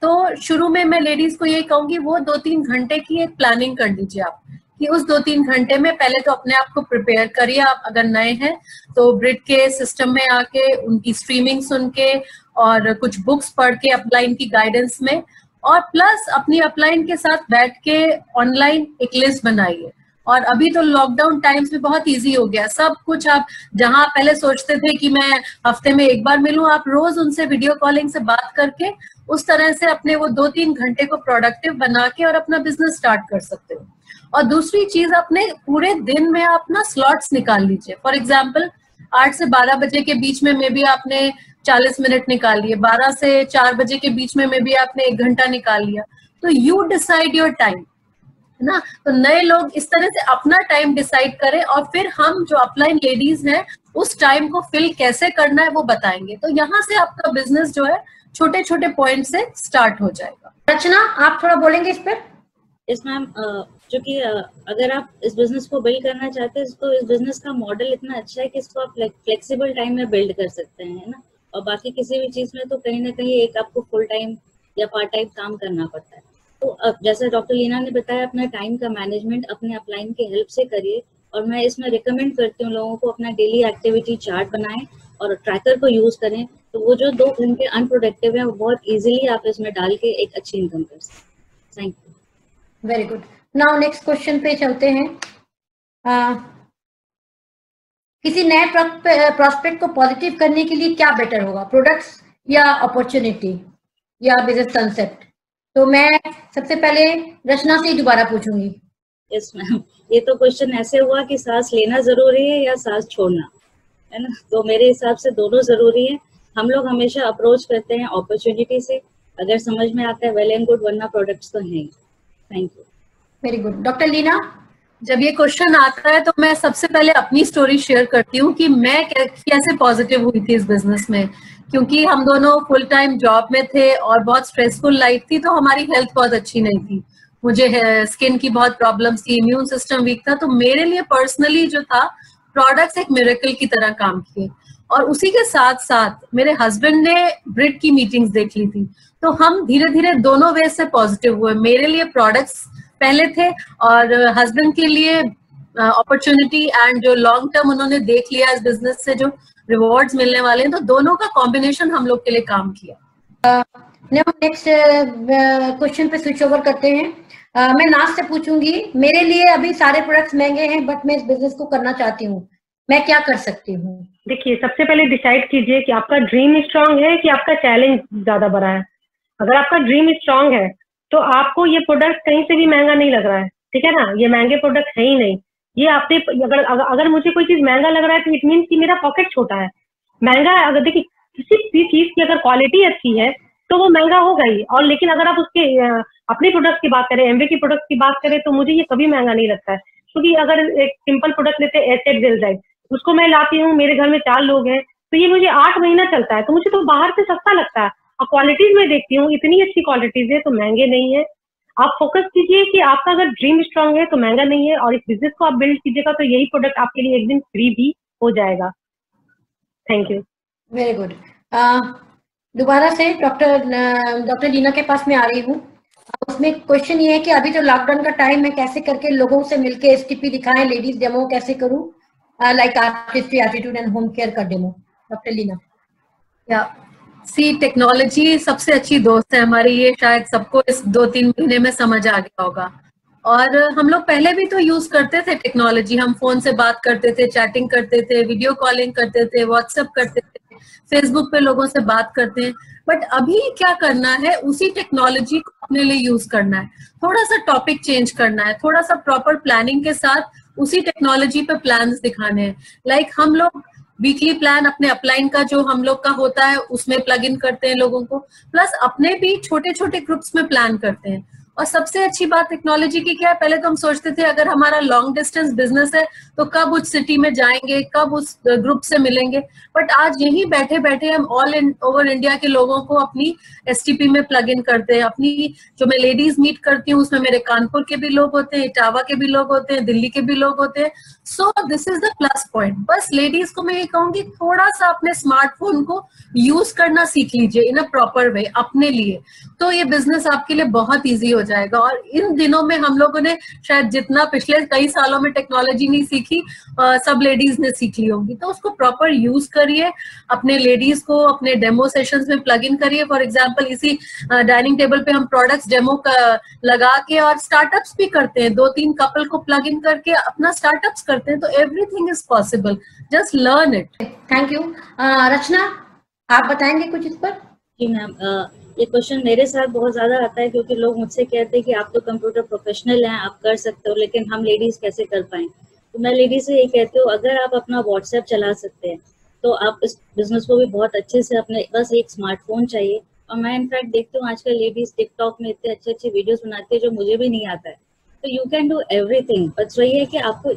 तो शुरू में मैं लेडीज को ये कहूंगी, वो 2-3 घंटे की एक प्लानिंग कर लीजिए आप, कि उस 2-3 घंटे में पहले तो अपने आप को प्रिपेयर करिए। आप अगर नए हैं तो ब्रिट के सिस्टम में आके उनकी स्ट्रीमिंग सुन के और कुछ बुक्स पढ़ के अपलाइन की गाइडेंस में, और प्लस अपनी अपलाइन के साथ बैठ के ऑनलाइन एक लिस्ट बनाइए। और अभी तो लॉकडाउन टाइम्स में बहुत इजी हो गया सब कुछ। आप जहां पहले सोचते थे कि मैं हफ्ते में एक बार मिलूं, आप रोज उनसे वीडियो कॉलिंग से बात करके उस तरह से अपने वो 2-3 घंटे को प्रोडक्टिव बना के और अपना बिजनेस स्टार्ट कर सकते हो। और दूसरी चीज, अपने पूरे दिन में आप ना स्लॉट्स निकाल लीजिए। फॉर एग्जाम्पल 8 से 12 बजे के बीच में मे बी आपने 40 मिनट निकाल लिए, 12 से 4 बजे के बीच में मे बी आपने 1 घंटा निकाल लिया। तो यू डिसाइड योर टाइम, है ना। तो नए लोग इस तरह से अपना टाइम डिसाइड करें, और फिर हम जो अपलाइन लेडीज हैं उस टाइम को फिल कैसे करना है वो बताएंगे। तो यहाँ से आपका बिजनेस जो है छोटे छोटे पॉइंट से स्टार्ट हो जाएगा। रचना, आप थोड़ा बोलेंगे इस पर? यस मैम, क्योंकि अगर आप इस बिजनेस को बिल्ड करना चाहते हैं तो इस बिजनेस का मॉडल इतना अच्छा है कि इसको आप फ्लेक्सिबल टाइम में बिल्ड कर सकते हैं, है ना। और बाकी किसी भी चीज में तो कहीं ना कहीं एक आपको फुल टाइम या पार्ट टाइम काम करना पड़ता है। तो जैसे डॉक्टर लीना ने बताया, अपना टाइम का मैनेजमेंट अपने अपलाइन की हेल्प से करिए। और मैं इसमें रिकमेंड करती हूँ लोगों को अपना डेली एक्टिविटी चार्ट बनाएं और ट्रैकर को यूज करें। तो वो जो 2 घंटे अनप्रोडक्टिव है वो बहुत इजीली आप इसमें डाल के एक अच्छी इनकम कर सकते हैं। Thank you. Very good. Now next question पे चलते हैं। किसी नए प्रोस्पेक्ट को पॉजिटिव करने के लिए क्या बेटर होगा, प्रोडक्ट्स या अपॉर्चुनिटी या बिजनेस कंसेप्ट? तो मैं सबसे पहले रचना से ही दोबारा पूछूंगी। यस मैम, ये तो क्वेश्चन ऐसे हुआ कि सांस लेना जरूरी है या सांस छोड़ना, है ना। तो मेरे हिसाब से दोनों जरूरी है। हम लोग हमेशा अप्रोच करते हैं अपॉर्चुनिटी से, अगर समझ में आता है वेल एंड गुड, वरना प्रोडक्ट्स तो हैं। Thank you. Very good. Doctor Leena, जब ये क्वेश्चन आता है तो मैं सबसे पहले अपनी स्टोरी शेयर करती हूँ कि मैं कैसे पॉजिटिव हुई थी इस बिजनेस में। क्योंकि हम दोनों फुल टाइम जॉब में थे और बहुत स्ट्रेसफुल लाइफ थी, तो हमारी हेल्थ बहुत अच्छी नहीं थी। मुझे स्किन की बहुत प्रॉब्लम्स थी, इम्यून सिस्टम वीक था। तो मेरे लिए पर्सनली जो था, प्रोडक्ट्स एक मिरेकल की तरह काम किए। और उसी के साथ साथ मेरे हस्बैंड ने ब्रिट की मीटिंग्स देख ली थी, तो हम धीरे धीरे दोनों वे से पॉजिटिव हुए। मेरे लिए प्रोडक्ट्स पहले थे और हस्बैंड के लिए अपॉर्चुनिटी, एंड जो लॉन्ग टर्म उन्होंने देख लिया इस बिजनेस से जो रिवॉर्ड्स मिलने वाले हैं, तो दोनों का कॉम्बिनेशन हम लोग के लिए काम किया। नेक्स्ट क्वेश्चन पे स्विच ओवर करते हैं। मैं नाज से पूछूंगी, मेरे लिए अभी सारे प्रोडक्ट्स महंगे हैं बट मैं इस बिजनेस को करना चाहती हूँ, मैं क्या कर सकती हूँ? देखिए, सबसे पहले डिसाइड कीजिए कि आपका ड्रीम स्ट्रांग है कि आपका चैलेंज ज्यादा बड़ा है। अगर आपका ड्रीम स्ट्रांग है तो आपको ये प्रोडक्ट कहीं से भी महंगा नहीं लग रहा है, ठीक है ना। ये महंगे प्रोडक्ट है ही नहीं। ये आपने अगर मुझे कोई चीज महंगा लग रहा है तो इट मीन्स कि मेरा पॉकेट छोटा है। महंगा है, अगर देखिए किसी भी चीज की अगर क्वालिटी अच्छी है तो वो महंगा होगा ही। और लेकिन अगर आप उसके अपने प्रोडक्ट की बात करें, एमवे की प्रोडक्ट की बात करें, तो मुझे ये कभी महंगा नहीं लगता है। क्योंकि अगर एक सिंपल प्रोडक्ट लेते हैं एसेट जेल्जाइड, उसको मैं लाती हूँ, मेरे घर में 4 लोग हैं, तो ये मुझे 8 महीना चलता है। तो मुझे तो बाहर से सस्ता लगता है। और क्वालिटीज में देखती हूँ इतनी अच्छी क्वालिटीज है, तो महंगे नहीं है। आप फोकस कीजिए कि आपका अगर ड्रीम स्ट्रांग है तो महंगा नहीं है, और इस बिजनेस को आप बिल्ड कीजिएगा तो यही प्रोडक्ट आपके लिए एक दिन फ्री भी हो जाएगा। Thank you. Very good. दोबारा से डॉक्टर लीना के पास में आ रही हूँ। उसमें क्वेश्चन ये है कि अभी तो लॉकडाउन का टाइम है, कैसे करके लोगों से मिलके एसटीपी दिखाएं, लेडीज डेमो कैसे करूं, like artistry, attitude and home care का डेमो। डॉक्टर लीना। या सी, टेक्नोलॉजी सबसे अच्छी दोस्त है हमारी, ये शायद सबको इस 2-3 महीने में समझ आ गया होगा। और हम लोग पहले भी तो यूज करते थे टेक्नोलॉजी। हम फोन से बात करते थे, चैटिंग करते थे, वीडियो कॉलिंग करते थे, व्हाट्सएप करते थे, फेसबुक पे लोगों से बात करते हैं। बट अभी क्या करना है, उसी टेक्नोलॉजी को अपने लिए यूज करना है, थोड़ा सा टॉपिक चेंज करना है, थोड़ा सा प्रॉपर प्लानिंग के साथ उसी टेक्नोलॉजी पे प्लान्स दिखाने हैं। लाइक हम लोग वीकली प्लान अपने अपलाइन का जो हम लोग का होता है उसमें प्लग इन करते हैं लोगों को, प्लस अपने भी छोटे छोटे ग्रुप्स में प्लान करते हैं। और सबसे अच्छी बात टेक्नोलॉजी की क्या है, पहले तो हम सोचते थे अगर हमारा लॉन्ग डिस्टेंस बिजनेस है तो कब उस सिटी में जाएंगे, कब उस ग्रुप से मिलेंगे, बट आज यहीं बैठे बैठे हम ऑल ओवर इंडिया के लोगों को अपनी एसटीपी में प्लग इन करते हैं। अपनी जो मैं लेडीज मीट करती हूँ उसमें मेरे कानपुर के भी लोग होते हैं, इटावा के भी लोग होते हैं, दिल्ली के भी लोग होते हैं। So this is the plus point. बस लेडीज को मैं ये कहूंगी थोड़ा सा अपने स्मार्टफोन को यूज करना सीख लीजिए इन अ प्रॉपर वे अपने लिए, तो ये बिजनेस आपके लिए बहुत ईजी हो जाएगा। और इन दिनों में हम लोगों ने शायद जितना पिछले कई सालों में टेक्नोलॉजी नहीं सीखी, सब लेडीज ने सीख ली होगी, तो उसको प्रॉपर यूज करिए। अपने लेडीज को अपने डेमो सेशंस में प्लग इन करिए। फॉर एग्जांपल इसी डाइनिंग टेबल पे हम प्रोडक्ट्स डेमो लगा के और स्टार्टअप्स भी करते हैं, 2-3 कपल को प्लग इन करके अपना स्टार्टअप्स करते हैं, तो everything is possible, just learn it. Thank you. Rachana, आप बताएंगे कुछ इस पर? जी मैम, ये क्वेश्चन मेरे साथ बहुत ज्यादा आता है क्योंकि लोग मुझसे कहते हैं कि आप तो कंप्यूटर प्रोफेशनल हैं, आप कर सकते हो, लेकिन हम लेडीज कैसे कर पाए। तो मैं लेडीज से यही कहती हूँ, अगर आप अपना व्हाट्सएप चला सकते हैं तो आप इस बिजनेस को भी बहुत अच्छे से अपने, बस एक स्मार्टफोन चाहिए। और मैं इनफैक्ट देखती हूँ आजकल लेडीज टिकटॉक में इतने अच्छे अच्छे वीडियोस बनाती है जो मुझे भी नहीं आता है। तो यू कैन डू एवरीथिंग, बस वही है कि आपको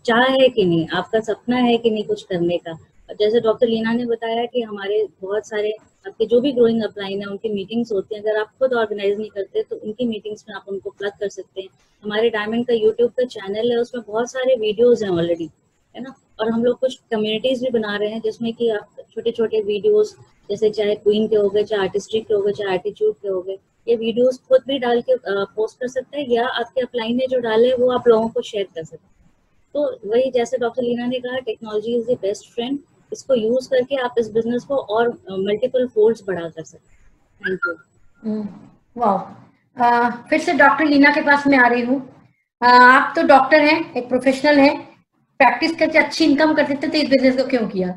चाह है कि नहीं, आपका सपना है कि नहीं कुछ करने का। जैसे डॉक्टर लीना ने बताया कि हमारे बहुत सारे आपके जो भी ग्रोइंग अपलाइन है उनकी मीटिंग्स होती हैं, अगर आप खुद ऑर्गेनाइज नहीं करते तो उनकी मीटिंग्स में आप उनको प्लग कर सकते हैं। हमारे डायमंड का यूट्यूब का चैनल है, उसमें बहुत सारे वीडियोज हैं ऑलरेडी, है ना। और हम लोग कुछ कम्युनिटीज भी बना रहे हैं जिसमें कि आप छोटे छोटे वीडियोज, जैसे चाहे क्वीन के हो गए, चाहे आर्टिस्ट्री के हो गए, चाहे एटीट्यूड के हो गए, ये वीडियोज खुद भी डाल के पोस्ट कर सकते हैं, या आपके अपलाइन ने जो डाले वो आप लोगों को शेयर कर सकते हैं। तो वही जैसे डॉक्टर लीना ने कहा, technology is the best friend, इसको यूज करके आप इस बिजनेस को और मल्टीपल फोल्ड्स बढ़ा कर सकते हैं। Thank you. वाह। फिर से डॉक्टर लीना के पास मैं आ रही हूँ। आप तो डॉक्टर हैं, एक प्रोफेशनल हैं, प्रैक्टिस करके अच्छी इनकम करते थे, तो इस बिजनेस को क्यों किया?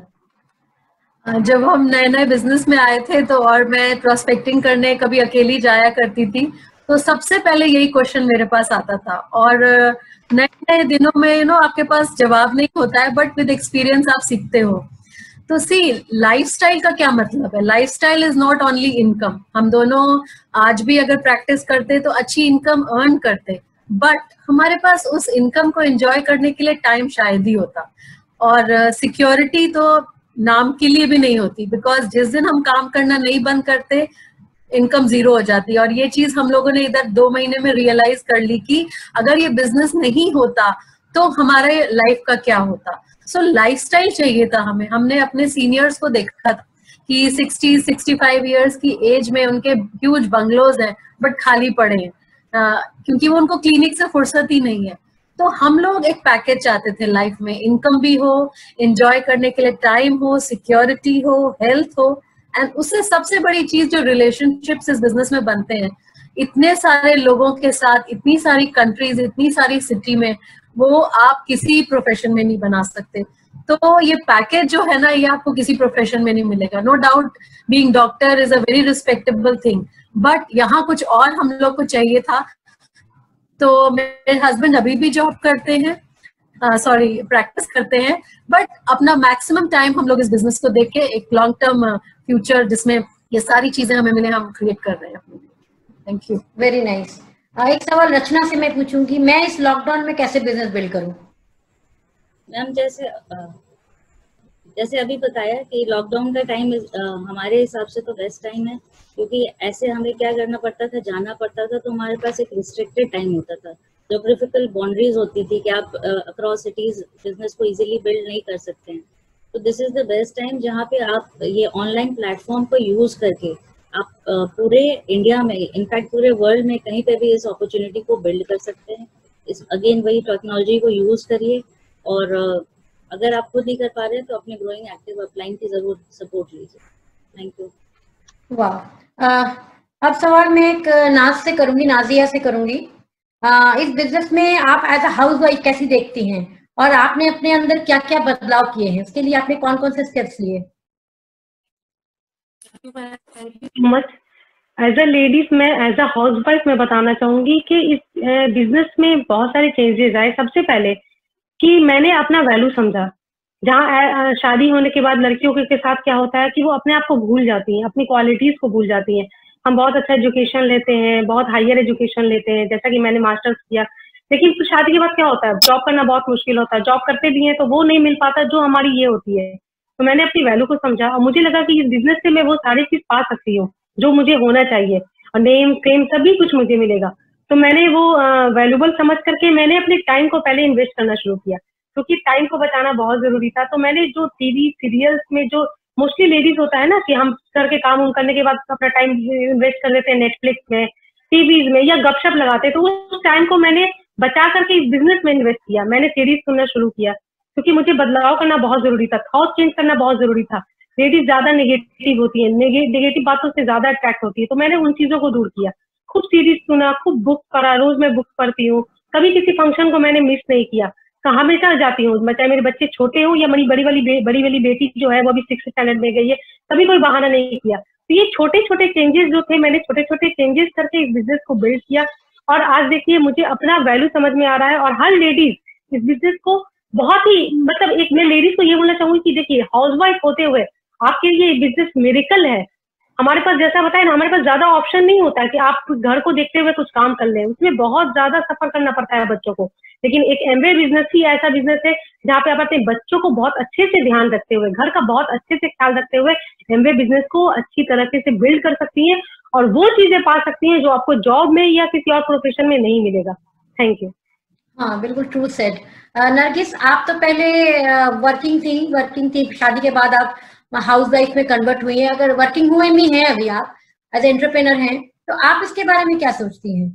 जब हम नए नए बिजनेस में आए थे तो, और मैं प्रोस्पेक्टिंग करने कभी अकेली जाया करती थी, तो सबसे पहले यही क्वेश्चन मेरे पास आता था। और नए नए दिनों में आपके पास जवाब नहीं होता है, बट विद एक्सपीरियंस आप सीखते हो। तो सी, लाइफस्टाइल का क्या मतलब है? Lifestyle is not only income. हम दोनों आज भी अगर प्रैक्टिस करते तो अच्छी इनकम अर्न करते, बट हमारे पास उस इनकम को एंजॉय करने के लिए टाइम शायद ही होता। और सिक्योरिटी तो नाम के लिए भी नहीं होती, बिकॉज जिस दिन हम काम करना नहीं बंद करते इनकम जीरो हो जाती। और ये चीज हम लोगों ने इधर 2 महीने में रियलाइज कर ली कि अगर ये बिजनेस नहीं होता तो हमारे लाइफ का क्या होता। सो लाइफस्टाइल चाहिए था हमें। हमने अपने सीनियर्स को देखा था कि 60-65 इयर्स की एज में उनके ह्यूज बंगलोज हैं बट खाली पड़े हैं, क्योंकि वो उनको क्लिनिक से फुर्सत ही नहीं है। तो हम लोग एक पैकेज चाहते थे लाइफ में, इनकम भी हो, एंजॉय करने के लिए टाइम हो, सिक्योरिटी हो, हेल्थ हो, एंड उससे सबसे बड़ी चीज जो रिलेशनशिप्स इस बिजनेस में बनते हैं, इतने सारे लोगों के साथ, इतनी सारी कंट्रीज, इतनी सारी सिटी में, वो आप किसी प्रोफेशन में नहीं बना सकते। तो ये पैकेज जो है ना, ये आपको किसी प्रोफेशन में नहीं मिलेगा। No doubt being doctor is a very respectable thing, but यहाँ कुछ और हम लोग को चाहिए था। तो मेरे हस्बैंड अभी भी जॉब करते हैं, प्रैक्टिस करते हैं, बट अपना मैक्सिमम टाइम हम लोग इस बिजनेस को देख के एक लॉन्ग टर्म फ्यूचर जिसमें ये सारी चीजें हमें मिले, हम क्रिएट कर रहे हैं अपने लिए। Thank you. Very nice. एक सवाल रचना से मैं पूछूंगी, मैं इस लॉकडाउन में कैसे बिजनेस बिल्ड करूं? मैम, जैसे अभी बताया कि लॉकडाउन का टाइम हमारे हिसाब से तो बेस्ट टाइम है, क्योंकि ऐसे हमें क्या करना पड़ता था, जाना पड़ता था, तो हमारे पास एक रिस्ट्रिक्टेड टाइम होता था, ज्योग्राफिकल बाउंड्रीज होती थी कि आप अक्रॉस सिटीज बिजनेस को इजीली बिल्ड नहीं कर सकते हैं। तो this is the best time जहाँ पे आप ये ऑनलाइन प्लेटफॉर्म को यूज करके आप पूरे इंडिया में, इनफैक्ट पूरे वर्ल्ड में कहीं पे भी इस अपॉर्चुनिटी को बिल्ड कर सकते हैं। अगेन वही टेक्नोलॉजी को यूज करिए, और अगर आप खुद नहीं कर पा रहे हैं तो अपने ग्रोइंग एक्टिव अपलाइन की जरूर सपोर्ट लीजिए। Thank you. वाह। अब सवाल मैं एक नाज से करूंगी, नाजिया से करूंगी। इस बिजनेस में आप एज अ हाउस वाइफ कैसी देखती हैं, और आपने अपने अंदर क्या क्या बदलाव किए हैं, उसके लिए आपने कौन कौन से स्टेप्स लिए? मच एज अ लेडीज, मैं एज अ हाउस वाइफ मैं बताना चाहूंगी कि इस बिजनेस में बहुत सारे चेंजेस आए। सबसे पहले कि मैंने अपना वैल्यू समझा। जहाँ शादी होने के बाद लड़कियों के साथ क्या होता है कि वो अपने आप को भूल जाती हैं, अपनी क्वालिटीज को भूल जाती हैं। हम बहुत अच्छा एजुकेशन लेते हैं, बहुत हायर एजुकेशन लेते हैं, जैसा कि मैंने मास्टर्स किया, लेकिन फिर शादी के बाद क्या होता है, जॉब करना बहुत मुश्किल होता है। जॉब करते भी हैं तो वो नहीं मिल पाता जो हमारी ये होती है। तो मैंने अपनी वैल्यू को समझा और मुझे लगा कि इस बिजनेस से मैं वो सारी चीज पा सकती हूँ जो मुझे होना चाहिए, और नेम फेम सभी कुछ मुझे मिलेगा। तो मैंने वो वैल्यूबल समझ करके मैंने अपने टाइम को पहले इन्वेस्ट करना शुरू किया, क्योंकि टाइम को बचाना बहुत जरूरी था। तो मैंने जो टीवी सीरियल्स में जो मोस्टली लेडीज होता है ना कि हम करके काम उम करने के बाद अपना टाइम इन्वेस्ट कर लेते हैं नेटफ्लिक्स में, टीवीज में, या गपशप लगाते हैं, तो उस टाइम को मैंने बचा करके इस बिजनेस में इन्वेस्ट किया। मैंने सीरीज सुनना शुरू किया क्योंकि मुझे बदलाव करना बहुत जरूरी था, थॉट चेंज करना बहुत जरूरी था। लेडीज ज्यादा नेगेटिव होती है, नेगेटिव बातों से ज्यादा अट्रैक्ट होती है, तो मैंने उन चीजों को दूर किया। खूब सीरीज सुना, खूब बुक पढ़ा, रोज मैं बुक पढ़ती हूँ, कभी किसी फंक्शन को मैंने मिस नहीं किया, हमेशा जाती हूँ, चाहे मेरे बच्चे छोटे हों या मेरी बड़ी वाली बेटी जो है वो अभी 6th स्टैंडर्ड में गई है, कभी कोई बहाना नहीं किया। तो ये छोटे छोटे चेंजेस जो थे, मैंने छोटे छोटे चेंजेस करके इस बिजनेस को बिल्ड किया, और आज देखिए मुझे अपना वैल्यू समझ में आ रहा है। और हर लेडीज इस बिजनेस को बहुत ही, मतलब एक मैं लेडीज को ये बोलना चाहूंगी कि देखिए हाउसवाइफ होते हुए आपके लिए बिजनेस मिरेकल है। हमारे पास जैसा बताया ना, हमारे पास ज्यादा ऑप्शन नहीं होता है कि आप घर को देखते हुए कुछ काम कर लें, उसमें बहुत ज्यादा सफर करना पड़ता है बच्चों को। लेकिन एक एमवे बिजनेस ही ऐसा बिजनेस है जहाँ पे आप अपने बच्चों को बहुत अच्छे से ध्यान रखते हुए, घर का बहुत अच्छे से ख्याल रखते हुए एमवे बिजनेस को अच्छी तरीके से बिल्ड कर सकती हैं, और वो चीजें पा सकती हैं जो आपको जॉब में या किसी और प्रोफेशन में नहीं मिलेगा। Thank you. हाँ, बिल्कुल ट्रू सेड। नरगिस, आप तो पहले वर्किंग थी, शादी के बाद आप हाउस वाइफ में कन्वर्ट हुई है। अगर वर्किंग हुए भी हैं अभी आप एज एंटरप्रेन्योर हैं, तो आप इसके बारे में क्या सोचती हैं?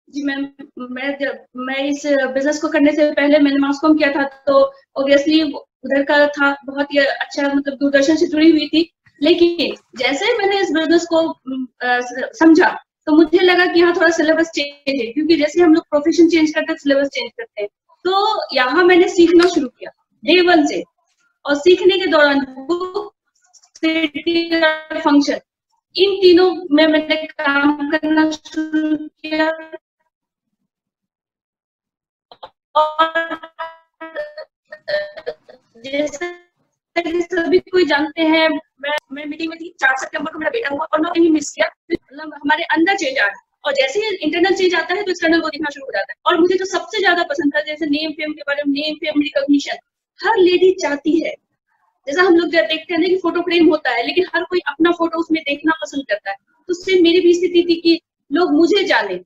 जी मैम, मैं इस बिजनेस को करने से पहले मैंने मास कॉम किया था, तो ऑब्वियसली उधर का था बहुत ही अच्छा, मतलब दूरदर्शन से जुड़ी हुई थी। लेकिन जैसे मैंने इस बिजनेस को समझा तो मुझे लगा कि यहाँ थोड़ा सिलेबस चेंज है, क्योंकि जैसे हम लोग प्रोफेशन चेंज करते हैं सिलेबस चेंज करते हैं। तो यहाँ मैंने सीखना शुरू किया डे 1 से, और सीखने के दौरान फंक्शन, इन तीनों में मैंने काम करना शुरू किया। और जैसे सभी कोई जानते हैं, मैं मीटिंग में थी, 4 सितंबर को मेरा बेटा हुआ और मैं कहीं मिस किया। मतलब हमारे अंदर चेंज आ रहा है, और जैसे ही इंटरनल चेंज आता है तो एक्सटर्नल को दिखना शुरू हो जाता है। और मुझे जो सबसे ज्यादा पसंद था, जैसे नेम फेम के बारे में, नेम फेम रिकॉग्निशन हर लेडी चाहती है। जैसा हम लोग देखते हैं ना कि फोटो फ्रेम होता है, लेकिन हर कोई अपना फोटो उसमें देखना पसंद करता है। तो उससे मेरी भी स्थिति थी कि लोग मुझे जाने,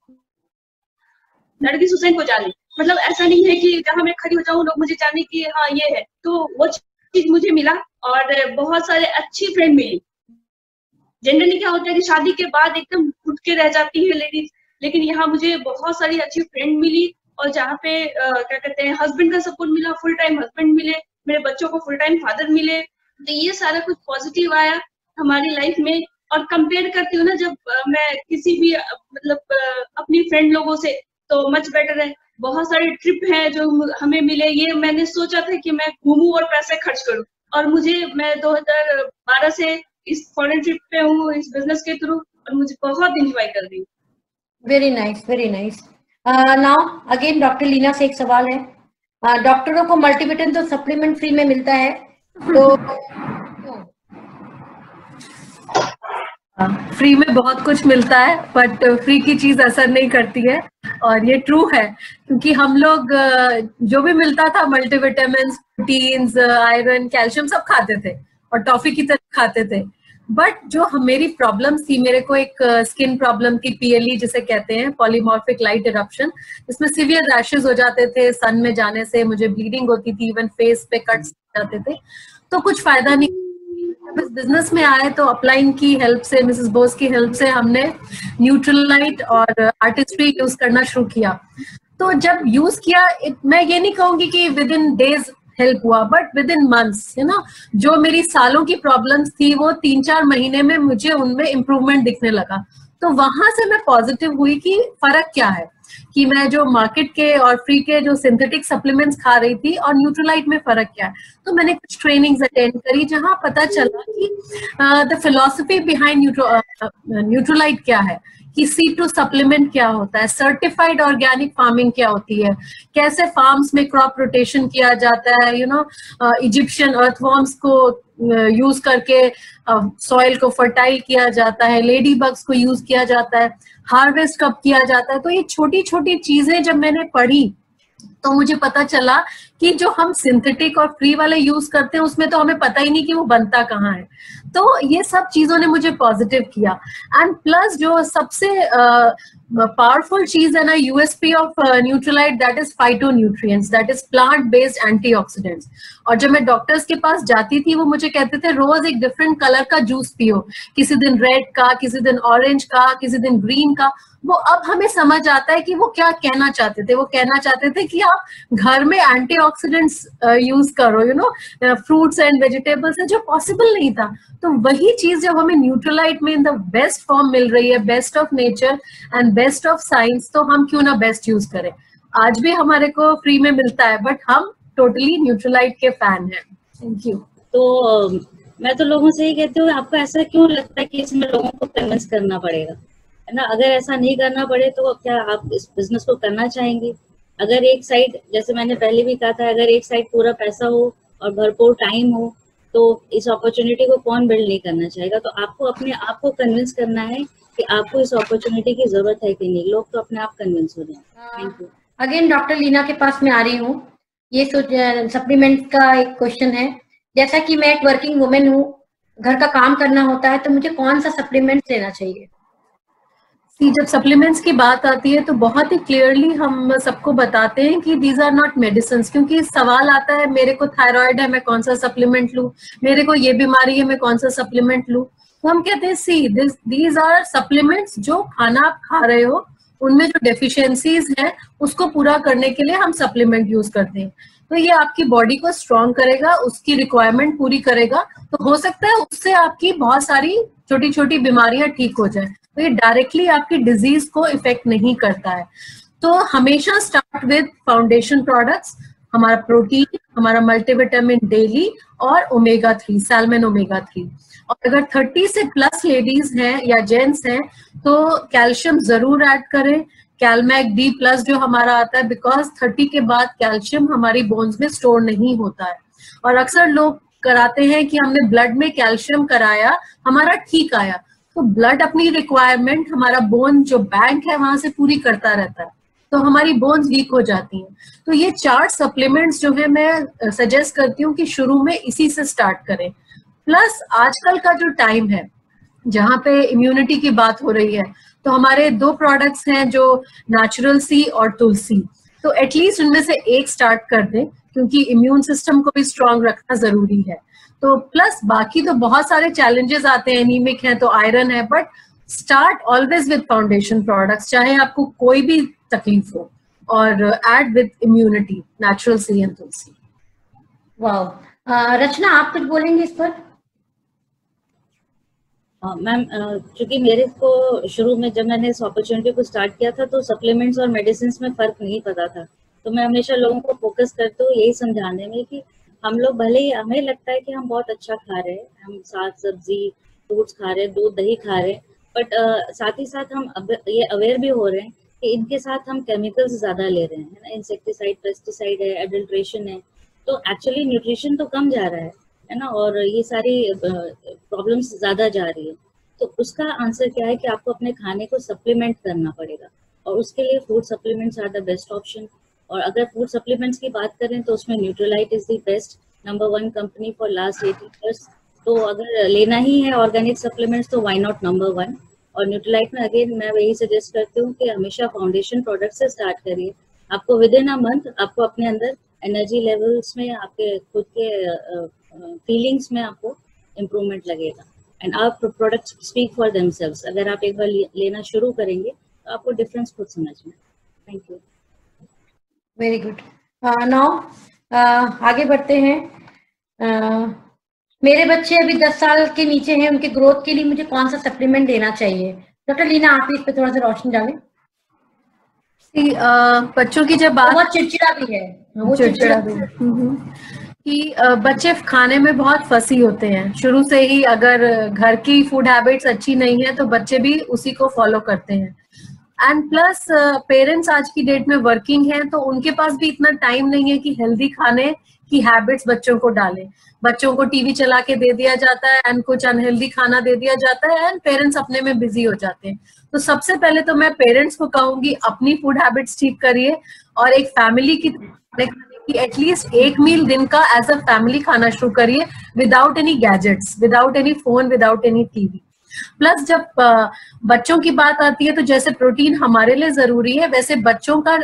नरगिस हुसैन को जाने। मतलब ऐसा नहीं है कि जहां मैं खड़ी हो जाऊं लोग मुझे जाने की हाँ ये है। तो वो चीज मुझे मिला, और बहुत सारे अच्छी फ्रेंड मिली। जनरली क्या होता है कि शादी के बाद एकदम घुट के रह जाती है लेडीज, लेकिन यहाँ मुझे बहुत सारी अच्छी फ्रेंड मिली, और जहाँ पे क्या कहते हैं, हस्बैंड का सपोर्ट मिला, फुल टाइम हस्बैंड मिले, मेरे बच्चों को फुल टाइम फादर मिले। तो ये सारा कुछ पॉजिटिव आया हमारी लाइफ में। और कंपेयर करती हूँ ना जब मैं किसी भी मतलब अपनी फ्रेंड लोगों से, तो मच बेटर है। बहुत सारे ट्रिप हैं जो हमें मिले, ये मैंने सोचा था कि मैं घूमूं और पैसे खर्च करूं, और मैं 2012 से इस फॉरेन ट्रिप पे हूँ इस बिजनेस के थ्रू, और मुझे बहुत एंजॉय कर रही हूँ। Very nice, very nice. Now again doctor Leena से एक सवाल है। डॉक्टरों को मल्टीविटामिन तो सप्लीमेंट फ्री में मिलता है, तो फ्री में बहुत कुछ मिलता है, बट फ्री की चीज असर नहीं करती है, और ये ट्रू है। क्योंकि हम लोग जो भी मिलता था, मल्टीविटामिन, प्रोटीन्स, आयरन, कैल्शियम सब खाते थे और टॉफी की तरह खाते थे। बट जो मेरी प्रॉब्लम्स थी, मेरे को एक स्किन प्रॉब्लम थी, PLE जिसे कहते हैं, पॉलीमॉर्फिक लाइट इरप्शन, इसमें सीवियर रैशेस हो जाते थे सन में जाने से, मुझे ब्लीडिंग होती थी, इवन फेस पे कट्स जाते थे, तो कुछ फायदा नहीं। इस बिजनेस में आए तो अपलाइन की हेल्प से, मिसेस बोस की हेल्प से हमने न्यूट्रलाइट और आर्टिस्ट्री यूज करना शुरू किया। तो जब यूज किया, मैं ये नहीं कहूंगी कि विद इन डेज हेल्प हुआ, बट विद इन मंथ्स, है ना, जो मेरी सालों की प्रॉब्लम्स थी वो 3-4 महीने में मुझे उनमें इम्प्रूवमेंट दिखने लगा। तो वहां से मैं पॉजिटिव हुई कि फर्क क्या है। कि मैं जो मार्केट के और फ्री के जो सिंथेटिक सप्लीमेंट्स खा रही थी और न्यूट्रोलाइट में फर्क क्या है। तो मैंने कुछ ट्रेनिंग्स अटेंड करी जहां पता चला कि द फिलॉसफी बिहाइंड न्यूट्रोलाइट क्या है, कि C2 सप्लीमेंट क्या होता है, सर्टिफाइड ऑर्गेनिक फार्मिंग क्या होती है, कैसे फार्म्स में क्रॉप रोटेशन किया जाता है, इजिप्शियन अर्थवॉर्म्स को यूज करके सॉइल को फर्टाइल किया जाता है, लेडी बग्स को यूज किया जाता है, हार्वेस्ट कब किया जाता है। तो ये छोटी छोटी चीजें जब मैंने पढ़ी तो मुझे पता चला कि जो हम सिंथेटिक और फ्री वाले यूज करते हैं उसमें तो हमें पता ही नहीं कि वो बनता कहाँ है। तो ये सब चीजों ने मुझे पॉजिटिव किया। एंड प्लस जो सबसे पावरफुल चीज है ना USP of Nutrilite, that is phytonutrients, that is plant based antioxidants. और जब मैं डॉक्टर्स के पास जाती थी वो मुझे कहते थे रोज एक डिफरेंट कलर का जूस पियो, किसी दिन रेड का, किसी दिन ऑरेंज का, किसी दिन ग्रीन का। वो अब हमें समझ आता है कि वो क्या कहना चाहते थे। वो कहना चाहते थे कि आप घर में एंटीऑक्सीडेंट्स यूज करो, फ्रूट्स एंड वेजिटेबल्स है, जो पॉसिबल नहीं था। तो वही चीज जब हमें न्यूट्रोलाइट में इन द बेस्ट फॉर्म मिल रही है, best of nature and best of science, तो हम क्यों ना बेस्ट यूज करें। आज भी हमारे को फ्री में मिलता है, बट हम टोटली न्यूट्रोलाइट के फैन हैं। Thank you. तो मैं तो लोगों से ही कहती हूँ, आपको ऐसा क्यों लगता है कि इसमें लोगों को कन्विंस करना पड़ेगा, है ना? अगर ऐसा नहीं करना पड़े तो क्या आप इस बिजनेस को करना चाहेंगे? अगर एक साइड, जैसे मैंने पहले भी कहा था, अगर एक साइड पूरा पैसा हो और भरपूर टाइम हो तो इस अपॉर्चुनिटी को कौन बिल्ड नहीं करना चाहेगा। तो आपको अपने आप को कन्विंस करना है कि आपको इस अपॉर्चुनिटी की जरूरत है कि नहीं। लोग तो अपने आप कन्विंस हो जाए। Thank you. Again doctor Leena के पास मैं आ रही हूँ। ये सप्लीमेंट का एक क्वेश्चन है। जैसा कि मैं एक वर्किंग वुमेन हूँ, घर का काम करना होता है, तो मुझे कौन सा सप्लीमेंट लेना चाहिए? जब सप्लीमेंट्स की बात आती है तो बहुत ही क्लियरली हम सबको बताते हैं कि दीज आर नॉट मेडिसिन, क्योंकि सवाल आता है मेरे को थायराइड है मैं कौन सा सप्लीमेंट लूं, मेरे को ये बीमारी है मैं कौन सा सप्लीमेंट लूं। तो हम कहते हैं सी दीज आर सप्लीमेंट्स, जो खाना आप खा रहे हो उनमें जो डेफिशिएंसीज हैं उसको पूरा करने के लिए हम सप्लीमेंट यूज करते हैं। तो ये आपकी बॉडी को स्ट्रॉन्ग करेगा, उसकी रिक्वायरमेंट पूरी करेगा, तो हो सकता है उससे आपकी बहुत सारी छोटी छोटी बीमारियां ठीक हो जाए। तो ये डायरेक्टली आपकी डिजीज को इफेक्ट नहीं करता है। तो हमेशा स्टार्ट विद फाउंडेशन प्रोडक्ट्स, हमारा प्रोटीन, हमारा मल्टीविटामिन डेली और ओमेगा 3, सैल्मन ओमेगा 3। और अगर 30 से प्लस लेडीज हैं या जेंट्स हैं तो कैल्शियम जरूर ऐड करें। कैलमैक डी प्लस जो हमारा आता है, बिकॉज 30 के बाद कैल्शियम हमारी बोन्स में स्टोर नहीं होता है। और अक्सर लोग कराते हैं कि हमने ब्लड में कैल्शियम कराया, हमारा ठीक आया, तो ब्लड अपनी रिक्वायरमेंट हमारा बोन जो बैंक है वहां से पूरी करता रहता है, तो हमारी बोन्स वीक हो जाती हैं। तो ये 4 सप्लीमेंट्स जो है मैं सजेस्ट करती हूँ कि शुरू में इसी से स्टार्ट करें। प्लस आजकल का जो टाइम है जहाँ पे इम्यूनिटी की बात हो रही है, तो हमारे 2 प्रोडक्ट्स हैं जो नेचुरल सी और तुलसी, तो एटलीस्ट उनमें से एक स्टार्ट कर दें, क्योंकि इम्यून सिस्टम को भी स्ट्रांग रखना जरूरी है। तो प्लस बाकी तो बहुत सारे चैलेंजेस आते हैं, एनीमिक है तो आयरन है, but start always with foundation products, चाहे आपको कोई भी तकलीफ हो, और add with immunity, natural C and tulsi. Wow. Rachana, आप कुछ बोलेंगे इस पर? मैम, चूंकि मेरे को शुरू में जब मैंने इस अपॉर्चुनिटी को स्टार्ट किया था तो सप्लीमेंट्स और मेडिसिन में फर्क नहीं पता था। तो मैं हमेशा लोगों को फोकस करती हूँ यही समझाने में कि हम लोग भले ही हमें लगता है कि हम बहुत अच्छा खा रहे हैं, हम साग सब्जी फ्रूट्स खा रहे हैं, दूध दही खा रहे हैं, बट साथ ही साथ हम ये अवेयर भी हो रहे हैं कि इनके साथ हम केमिकल्स ज्यादा ले रहे हैं, है ना? इंसेक्टिसाइड, पेस्टिसाइड है, एडल्ट्रेशन है, तो एक्चुअली न्यूट्रिशन तो कम जा रहा है ना? और ये सारी प्रॉब्लम्स ज्यादा जा रही है। तो उसका आंसर क्या है कि आपको अपने खाने को सप्लीमेंट करना पड़ेगा, और उसके लिए food supplements are the best option. और अगर फूड सप्लीमेंट्स की बात करें तो उसमें Nutrilite is the best, number 1 company for last 80 years। तो अगर लेना ही है ऑर्गेनिक सप्लीमेंट्स तो व्हाई नॉट नंबर 1। और न्यूट्रोलाइट में अगेन मैं वही सजेस्ट करती हूँ कि हमेशा फाउंडेशन प्रोडक्ट से स्टार्ट करिए। आपको विद इन अ मंथ आपको अपने अंदर एनर्जी लेवल्स में, आपके खुद के फीलिंग्स में आपको इम्प्रूवमेंट लगेगा। And our products speak for themselves. अगर आप एक बार लेना शुरू करेंगे तो आपको डिफरेंस खुद समझ में। Thank you. Very good. Now आगे बढ़ते हैं। मेरे बच्चे अभी 10 साल के नीचे हैं, उनके ग्रोथ के लिए मुझे कौन सा सप्लीमेंट देना चाहिए? डॉक्टर लीना, आप इस पे थोड़ा सा रोशनी डालें। बच्चों की जब बात, बहुत चिड़चिड़ा भी है, वो चिड़चिड़ा भी है कि बच्चे खाने में बहुत फसी होते हैं शुरू से ही। अगर घर की फूड हैबिट्स अच्छी नहीं है तो बच्चे भी उसी को फॉलो करते हैं। एंड प्लस पेरेंट्स आज की डेट में वर्किंग हैं, तो उनके पास भी इतना टाइम नहीं है कि हेल्दी खाने की हैबिट्स बच्चों को डालें। बच्चों को टीवी चला के दे दिया जाता है एंड कुछ अनहेल्दी खाना दे दिया जाता है एंड पेरेंट्स अपने में बिजी हो जाते हैं। तो सबसे पहले तो मैं पेरेंट्स को कहूंगी अपनी फूड हैबिट्स ठीक करिए और एक फैमिली की एटलीस्ट एक मील दिन का एज अ फैमिली खाना शुरू करिए, without any gadgets, without any phone, without any TV. Plus जब बच्चों की बात आती है तो जैसे प्रोटीन हमारे लिए जरूरी है, वैसे बच्चों का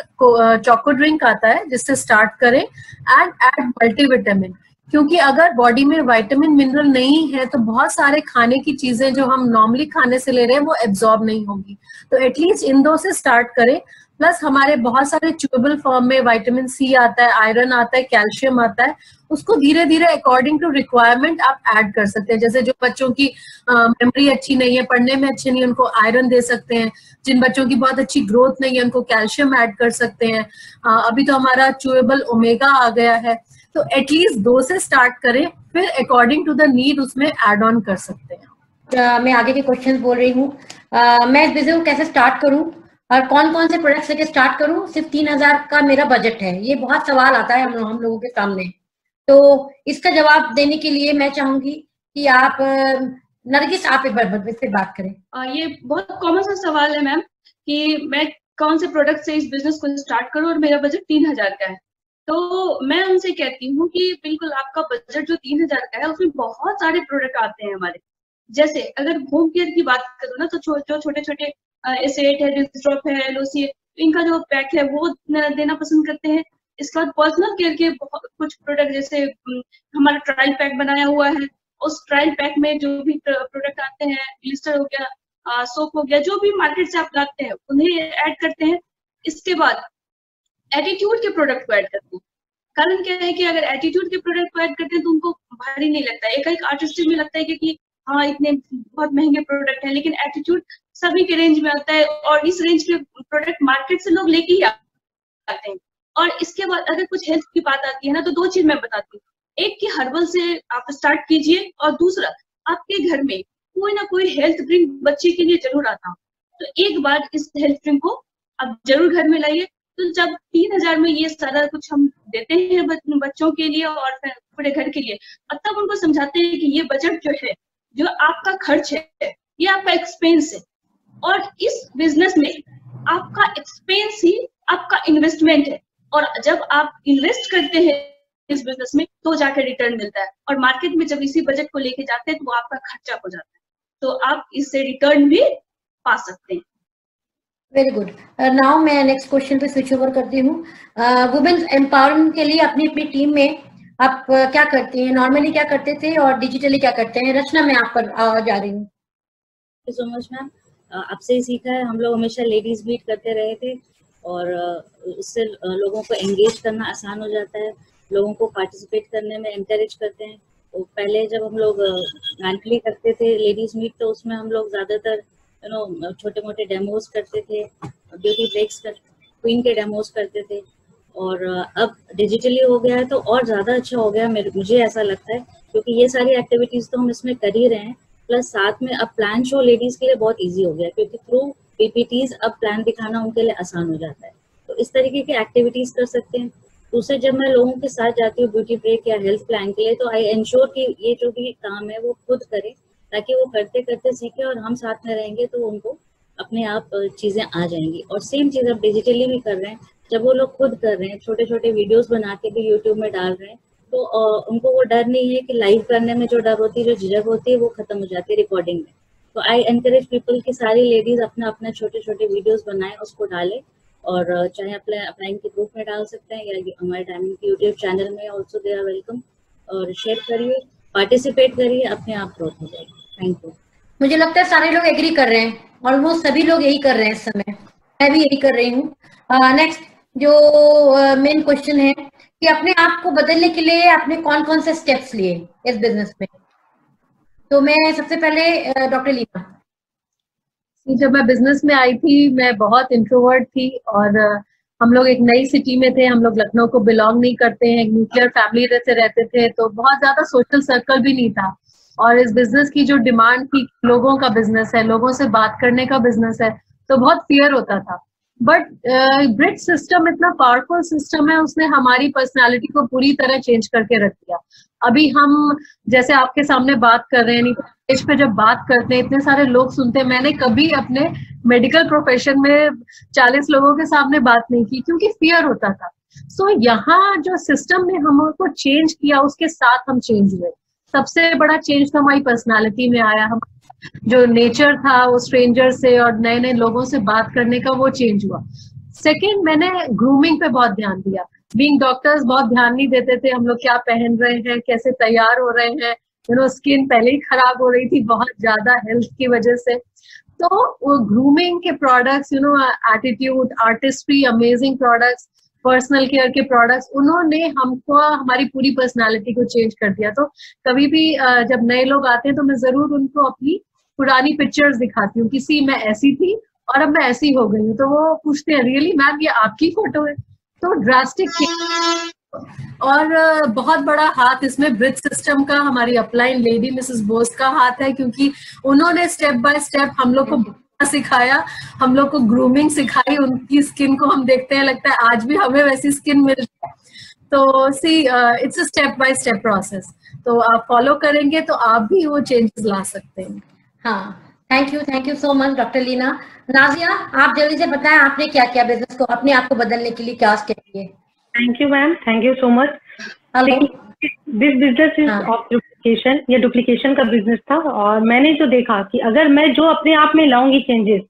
चोको ड्रिंक आता है जिससे स्टार्ट करें एंड ऐड मल्टीविटामिन, क्योंकि अगर बॉडी में विटामिन मिनरल नहीं है तो बहुत सारे खाने की चीजें जो हम नॉर्मली खाने से ले रहे हैं वो एब्जॉर्ब नहीं होगी। तो एटलीस्ट इन दो से स्टार्ट करें। प्लस हमारे बहुत सारे च्यूएबल फॉर्म में विटामिन सी आता है, आयरन आता है, कैल्शियम आता है, उसको धीरे धीरे अकॉर्डिंग टू रिक्वायरमेंट आप ऐड कर सकते हैं। जैसे जो बच्चों की मेमोरी अच्छी नहीं है, पढ़ने में अच्छे नहीं है, उनको आयरन दे सकते हैं। जिन बच्चों की बहुत अच्छी ग्रोथ नहीं है उनको कैल्शियम ऐड कर सकते हैं। अभी तो हमारा च्यूएबल ओमेगा आ गया है, तो एटलीस्ट 2 से स्टार्ट करें, फिर अकॉर्डिंग टू द नीड उसमें ऐड ऑन कर सकते हैं। मैं आगे के क्वेश्चन बोल रही हूँ। मैं इस बिजनेस को कैसे स्टार्ट करूँ और कौन कौन से प्रोडक्ट्स लेके स्टार्ट करूँ? सिर्फ 3000 का मेरा बजट है। ये बहुत सवाल आता है हम लोगों के सामने, तो इसका जवाब देने के लिए मैं चाहूंगी कि आप नरगिस, आप एक बार इससे बात करें। ये बहुत कॉमन सा सवाल है मैम कि मैं कौन से प्रोडक्ट से इस बिजनेस को स्टार्ट करूं और मेरा बजट 3000 का है। तो मैं उनसे कहती हूँ कि बिल्कुल आपका बजट जो 3000 का है उसमें बहुत सारे प्रोडक्ट आते हैं हमारे। जैसे अगर होम केयर की बात करूँ ना, तो जो छोटे छोटे एसेट है, डिस्ट्रॉप है, एलओसी है, इनका जो पैक है वो देना पसंद करते हैं। इसके बाद पर्सनल केयर के कुछ प्रोडक्ट, जैसे हमारा ट्रायल पैक बनाया हुआ है, उस ट्रायल पैक में जो भी प्रोडक्ट आते हैं, ग्लिस्टर हो गया, सोप हो गया, जो भी मार्केट से आप लाते हैं उन्हें ऐड करते हैं। इसके बाद एटीट्यूड के प्रोडक्ट को ऐड करते हैं। कारण क्या है कि अगर एटीट्यूड के प्रोडक्ट को ऐड करते हैं तो उनको भारी नहीं लगता है। एक आर्टिस्टिक में लगता है कि हाँ इतने बहुत महंगे प्रोडक्ट हैं, लेकिन एटीट्यूड सभी के रेंज में आता है और इस रेंज के प्रोडक्ट मार्केट से लोग लेके ही आते हैं। और इसके बाद अगर कुछ हेल्थ की बात आती है ना, तो 2 चीज मैं बताती हूँ। एक कि हर्बल से आप स्टार्ट कीजिए, और दूसरा आपके घर में कोई ना कोई हेल्थ ड्रिंक बच्चे के लिए जरूर आता हो, तो एक बार इस हेल्थ ड्रिंक को आप जरूर घर में लाइए। तो जब 3000 में ये सारा कुछ हम देते हैं बच्चों के लिए और पूरे घर के लिए, और तब उनको समझाते हैं कि ये बजट जो है, जो आपका खर्च है, ये आपका एक्सपेंस है, और इस बिजनेस में आपका एक्सपेंस ही आपका इन्वेस्टमेंट है। और जब आप इन्वेस्ट करते हैं इस बिजनेस में तो जाकर रिटर्न मिलता है, और मार्केट में जब इसी बजट को लेके जाते हैं तो वो आपका खर्चा हो जाता है, तो आप इससे रिटर्न भी पा सकते हैं। Very good. नाउ मैं नेक्स्ट क्वेश्चन पे स्विच ओवर करती हूँ। वुमेन एम्पावरमेंट के लिए अपनी अपनी टीम में आप क्या करती हैं? नॉर्मली क्या करते थे और डिजिटली क्या करते हैं? रचना, मैं आप पर जा रही हूँ। Thank you so much ma'am. आपसे ही सीखा है। हम लोग हमेशा लेडीज मीट करते रहे थे और उससे लोगों को एंगेज करना आसान हो जाता है, लोगों को पार्टिसिपेट करने में एनकरेज करते हैं। तो पहले जब हम लोग मैंथली करते थे लेडीज मीट, तो उसमें हम लोग ज़्यादातर छोटे मोटे डेमोज करते थे, ब्यूटी ब्रेक्स क्वीन के डेमोज करते थे। और अब डिजिटली हो गया है तो और ज़्यादा अच्छा हो गया मुझे ऐसा लगता है, क्योंकि ये सारी एक्टिविटीज़ तो हम इसमें कर ही रहे हैं, प्लस साथ में अब प्लान शो लेडीज़ के लिए बहुत ईजी हो गया, क्योंकि थ्रू पीपीटीज अब प्लान दिखाना उनके लिए आसान हो जाता है। तो इस तरीके की एक्टिविटीज़ कर सकते हैं। दूसरे, जब मैं लोगों के साथ जाती हूँ ब्यूटी ब्रेक या हेल्थ प्लान के लिए, तो आई एंश्योर कि ये जो भी काम है वो खुद करें, ताकि वो करते करते सीखे, और हम साथ में रहेंगे तो उनको अपने आप चीज़ें आ जाएंगी। और सेम चीज़ अब डिजिटली भी कर रहे हैं। जब वो लोग खुद कर रहे हैं, छोटे छोटे वीडियोस बना के भी यूट्यूब में डाल रहे हैं, तो उनको वो डर नहीं है कि लाइव करने में जो डर होती है, जो झिझक होती है, वो खत्म हो जाती है रिकॉर्डिंग में। तो आई एनकरेज पीपल कि सारी लेडीज अपने अपने छोटे छोटे वीडियोस बनाएं, उसको डालें, और चाहे अपने इनके ग्रुप में डाल सकते हैं या हमारे डायमंड के यूट्यूब चैनल में ऑल्सो दे आर वेलकम। और शेयर करिए, पार्टिसिपेट करिए, अपने आप ग्रोथ हो जाएगी। Thank you. मुझे लगता है सारे लोग एग्री कर रहे हैं, ऑलमोस्ट सभी लोग यही कर रहे हैं इस समय, मैं भी यही कर रही हूँ। नेक्स्ट जो मेन क्वेश्चन है कि अपने आप को बदलने के लिए आपने कौन कौन से स्टेप्स लिए इस बिजनेस में? तो मैं सबसे पहले डॉक्टर लीना। जब मैं बिजनेस में आई थी मैं बहुत इंट्रोवर्ट थी और हम लोग एक नई सिटी में थे, हम लोग लखनऊ को बिलोंग नहीं करते हैं, एक न्यूक्लियर फैमिली से रहते थे, तो बहुत ज्यादा सोशल सर्कल भी नहीं था। और इस बिजनेस की जो डिमांड थी, लोगों का बिजनेस है, लोगों से बात करने का बिजनेस है, तो बहुत फियर होता था। बट ब्रिज सिस्टम इतना पावरफुल सिस्टम है, उसने हमारी पर्सनालिटी को पूरी तरह चेंज करके रख दिया। अभी हम जैसे आपके सामने बात कर रहे हैं, स्टेज पे जब बात करते हैं इतने सारे लोग सुनते हैं, मैंने कभी अपने मेडिकल प्रोफेशन में 40 लोगों के सामने बात नहीं की क्योंकि फियर होता था। सो यहाँ जो सिस्टम ने हमको चेंज किया उसके साथ हम चेंज हुए। सबसे बड़ा चेंज तो हमारी पर्सनालिटी में आया, हम जो नेचर था वो स्ट्रेंजर से और नए नए लोगों से बात करने का वो चेंज हुआ। सेकेंड, मैंने ग्रूमिंग पे बहुत ध्यान दिया। बीइंग डॉक्टर्स बहुत ध्यान नहीं देते थे, हम लोग क्या पहन रहे हैं, कैसे तैयार हो रहे हैं, स्किन पहले ही खराब हो रही थी बहुत ज्यादा हेल्थ की वजह से। तो वो ग्रूमिंग के products, attitude, artistry, amazing products, personal care के प्रोडक्ट्स, उन्होंने हमको हमारी पूरी पर्सनालिटी को चेंज कर दिया। तो कभी भी जब नए लोग आते हैं तो मैं जरूर उनको अपनी पुरानी पिक्चर्स दिखाती हूँ, किसी मैं ऐसी थी और अब मैं ऐसी हो गई हूँ, तो वो पूछते हैं रियली मैम ये आपकी फोटो है। तो ड्रास्टिक और बहुत बड़ा हाथ इसमें ब्रिज सिस्टम का हमारी अपलाइन लेडी मिसेस बोस का हाथ है, क्योंकि उन्होंने स्टेप बाय स्टेप हम लोग को सिखाया, हम लोग को ग्रूमिंग सिखाई। उनकी स्किन को हम देखते हैं, लगता है आज भी हमें वैसी स्किन मिलती है। तो see it's a step by step process, तो आप फॉलो करेंगे तो आप भी वो चेंजेस ला सकते हैं। हाँ, thank you so much doctor Leena. Nazia, आप जल्दी से बताएं आपने क्या किया बिजनेस को, अपने आप को बदलने के लिए, क्या स्टेप लिए? Thank you ma'am, thank you so much. This business is of duplication, ये डुप्लीकेशन का बिजनेस था। और मैंने जो देखा कि अगर मैं जो अपने आप में लाऊंगी चेंजेस,